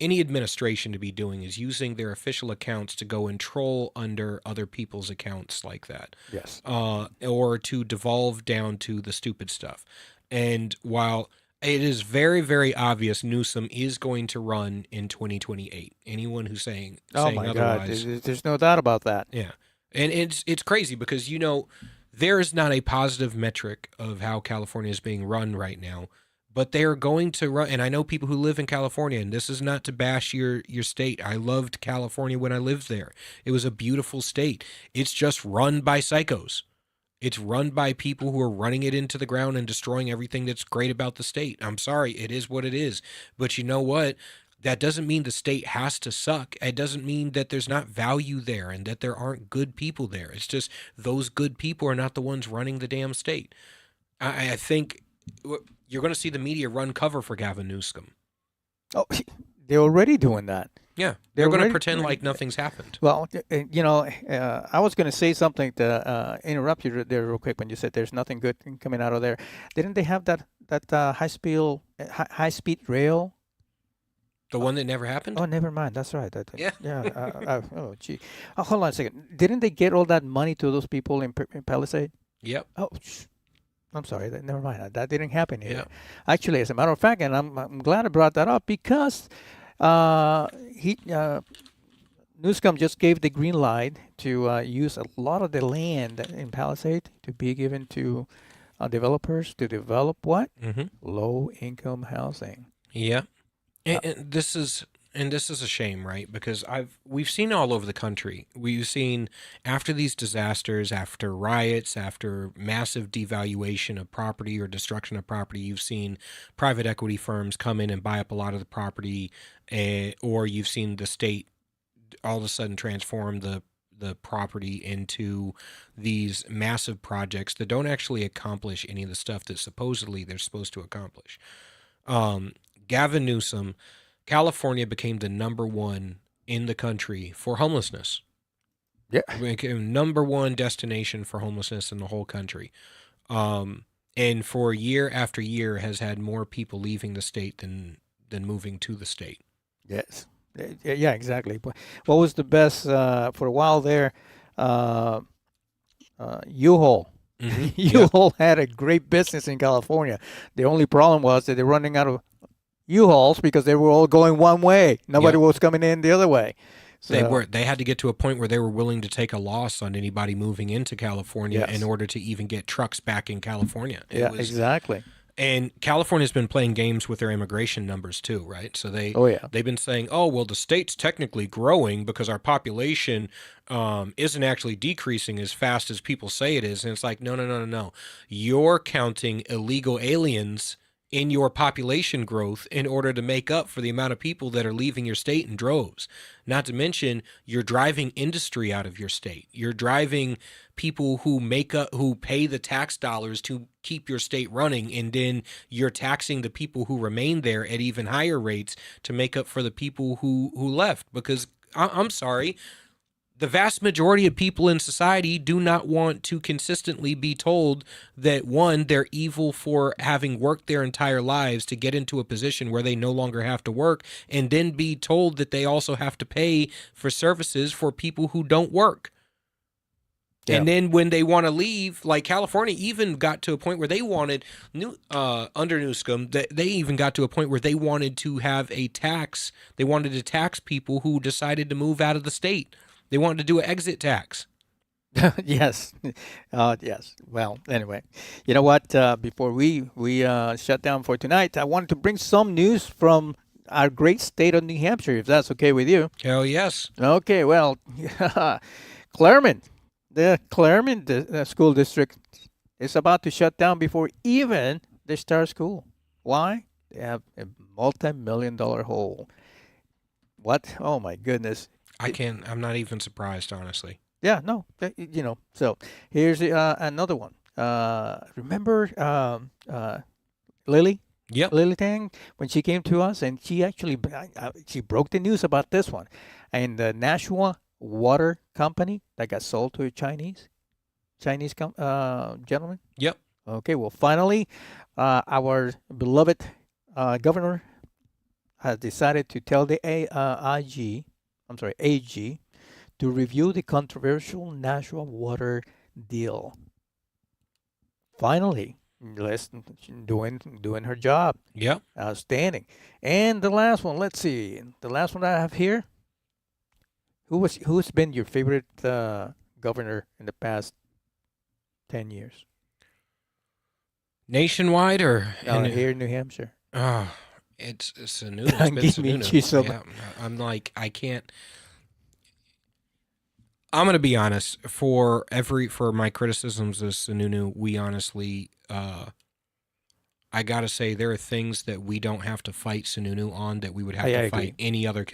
administration to be doing is using their official accounts to go and troll under other people's accounts like that. Yes. Or to devolve down to the stupid stuff. And while it is very, very obvious Newsom is going to run in 2028. Anyone who's saying my otherwise, God, there's no doubt about that. yeah. And it's crazy because there is not a positive metric of how California is being run right now. But they are going to run, and I know people who live in California, and this is not to bash your state. I loved California when I lived there. It was a beautiful state. It's just run by psychos. It's run by people who are running it into the ground and destroying everything that's great about the state. I'm sorry, it is what it is. But you know what? That doesn't mean the state has to suck. It doesn't mean that there's not value there and that there aren't good people there. It's just those good people are not the ones running the damn state. I think you're going to see the media run cover for Gavin Newsom. Oh, they're already doing that. Yeah, they're going to pretend like nothing's happened. Well, I was going to say something to interrupt you there real quick when you said there's nothing good coming out of there. Didn't they have that high speed rail? The one that never happened? Oh, never mind. That's right. Yeah. Yeah. Oh, gee. Hold on a second. Didn't they get all that money to those people in Palisade? Yep. Oh, I'm sorry. Never mind. That didn't happen here. Yeah. Actually, as a matter of fact, and I'm glad I brought that up because Newscom just gave the green light to use a lot of the land in Palisade to be given to developers to develop what? Mm-hmm. Low-income housing. Yeah. And this is a shame, right? Because we've seen all over the country. We've seen after these disasters, after riots, after massive devaluation of property or destruction of property, you've seen private equity firms come in and buy up a lot of the property, or you've seen the state all of a sudden transform the property into these massive projects that don't actually accomplish any of the stuff that supposedly they're supposed to accomplish. Gavin Newsom, California became the number one in the country for homelessness. Yeah. It became number one destination for homelessness in the whole country. And for year after year has had more people leaving the state than moving to the state. Yes. Yeah, exactly. What was the best for a while there? U-Haul. Mm-hmm. U-Haul had a great business in California. The only problem was that they're running out of U-Hauls because they were all going one way. Nobody was coming in the other way. So, they had to get to a point where they were willing to take a loss on anybody moving into California in order to even get trucks back in California. Exactly. And California's been playing games with their immigration numbers too, right? So they've been saying, oh, well, the state's technically growing because our population isn't actually decreasing as fast as people say it is. And it's like, no. You're counting illegal aliens in your population growth in order to make up for the amount of people that are leaving your state in droves. Not to mention, you're driving industry out of your state. You're driving people who pay the tax dollars to keep your state running, and then you're taxing the people who remain there at even higher rates to make up for the people who left. Because I'm sorry, the vast majority of people in society do not want to consistently be told that, one, they're evil for having worked their entire lives to get into a position where they no longer have to work, and then be told that they also have to pay for services for people who don't work. Yeah. And then when they want to leave, like California even got to a point where they wanted, under Newsom, they even got to a point where they wanted to have a tax. They wanted to tax people who decided to move out of the state. They wanted to do an exit tax. Yes. Yes. Well, anyway, you know what? Before we shut down for tonight, I wanted to bring some news from our great state of New Hampshire, if that's okay with you. Hell yes. Okay. Well, Claremont, the Claremont school district is about to shut down before even they start school. Why? They have a multi-million-dollar hole. What? Oh my goodness. I'm not even surprised, honestly. Yeah, no, so here's another one. Remember Lily? Yep. Lily Tang, when she came to us, and she actually she broke the news about this one. And the Nashua Water Company that got sold to a Chinese gentleman. Yep. Okay, well, finally, our beloved governor has decided to tell the AG, to review the controversial Nashua water deal. Finally, doing her job. Yep. Outstanding. And the last one, let's see. The last one I have here. Who's been your favorite governor in the past 10 years? Nationwide or here in New Hampshire? It's Sununu. It's been Sununu. Yeah, I'm like, I can't. I'm gonna be honest. For my criticisms of Sununu, we honestly, I gotta say there are things that we don't have to fight Sununu on that we would have to fight any other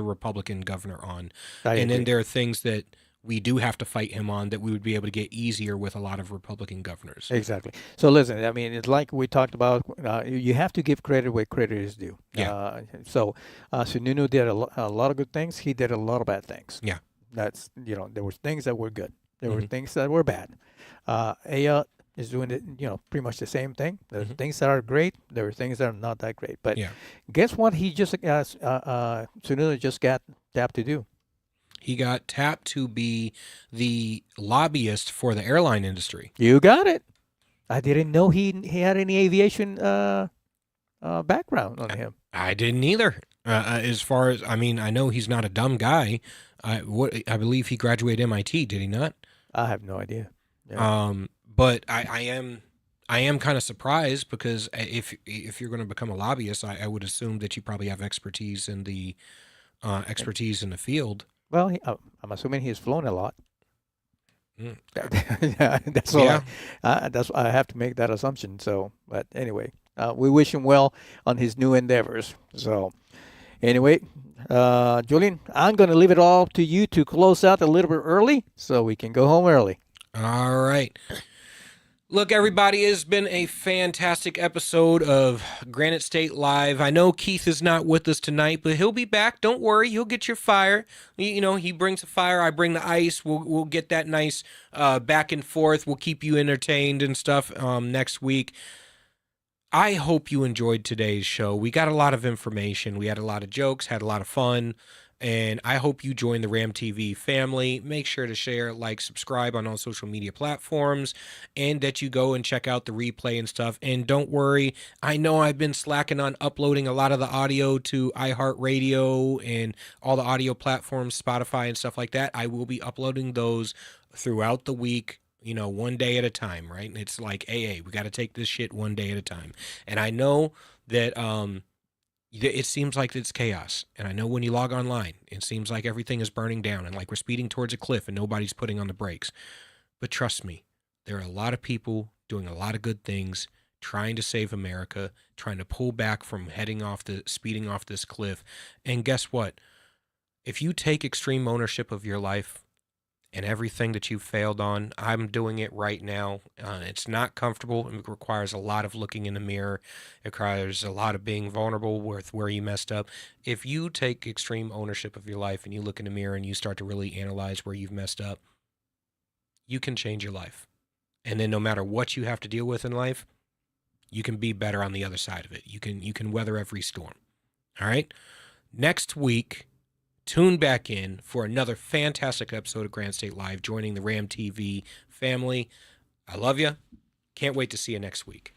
Republican governor on, and then there are things that we do have to fight him on that we would be able to get easier with a lot of Republican governors. Exactly. So listen, I mean, it's like we talked about. You have to give credit where credit is due. Yeah. So Sununu did a lot of good things. He did a lot of bad things. Yeah. That's there were things that were good. There were things that were bad. Aya is doing it, pretty much the same thing. There's things that are great. There are things that are not that great. But guess what? He just Sununu just got tapped to do. He got tapped to be the lobbyist for the airline industry. You got it. I didn't know he had any aviation background on him. I didn't either. As far as, I mean, I know he's not a dumb guy. I believe he graduated MIT, did he not? I have no idea. Yeah. But I am kind of surprised because if you're going to become a lobbyist, I would assume that you probably have expertise in the field. Well, I'm assuming he's flown a lot. That's I have to make that assumption. So, but anyway, we wish him well on his new endeavors. So, anyway, Julian, I'm going to leave it all to you to close out a little bit early so we can go home early. All right. Look, everybody, it's been a fantastic episode of Granite State Live. I know Keith is not with us tonight, but he'll be back. Don't worry. He'll get your fire. He brings a fire. I bring the ice. We'll get that nice back and forth. We'll keep you entertained and stuff next week. I hope you enjoyed today's show. We got a lot of information. We had a lot of jokes, had a lot of fun. And I hope you join the Ram TV family. Make sure to share, like, subscribe on all social media platforms, and that you go and check out the replay and stuff. And don't worry, I know I've been slacking on uploading a lot of the audio to iHeartRadio and all the audio platforms, Spotify and stuff like that. I will be uploading those throughout the week, one day at a time, right? And it's like AA. We got to take this shit one day at a time. And I know that it seems like it's chaos. And I know when you log online, it seems like everything is burning down and like we're speeding towards a cliff and nobody's putting on the brakes. But trust me, there are a lot of people doing a lot of good things trying to save America, trying to pull back from speeding off this cliff. And guess what? If you take extreme ownership of your life and everything that you've failed on, I'm doing it right now. It's not comfortable. It requires a lot of looking in the mirror. It requires a lot of being vulnerable with where you messed up. If you take extreme ownership of your life and you look in the mirror and you start to really analyze where you've messed up, you can change your life. And then no matter what you have to deal with in life, you can be better on the other side of it. You can weather every storm. All right? Next week, tune back in for another fantastic episode of Granite State Live, joining the Ram TV family. I love you. Can't wait to see you next week.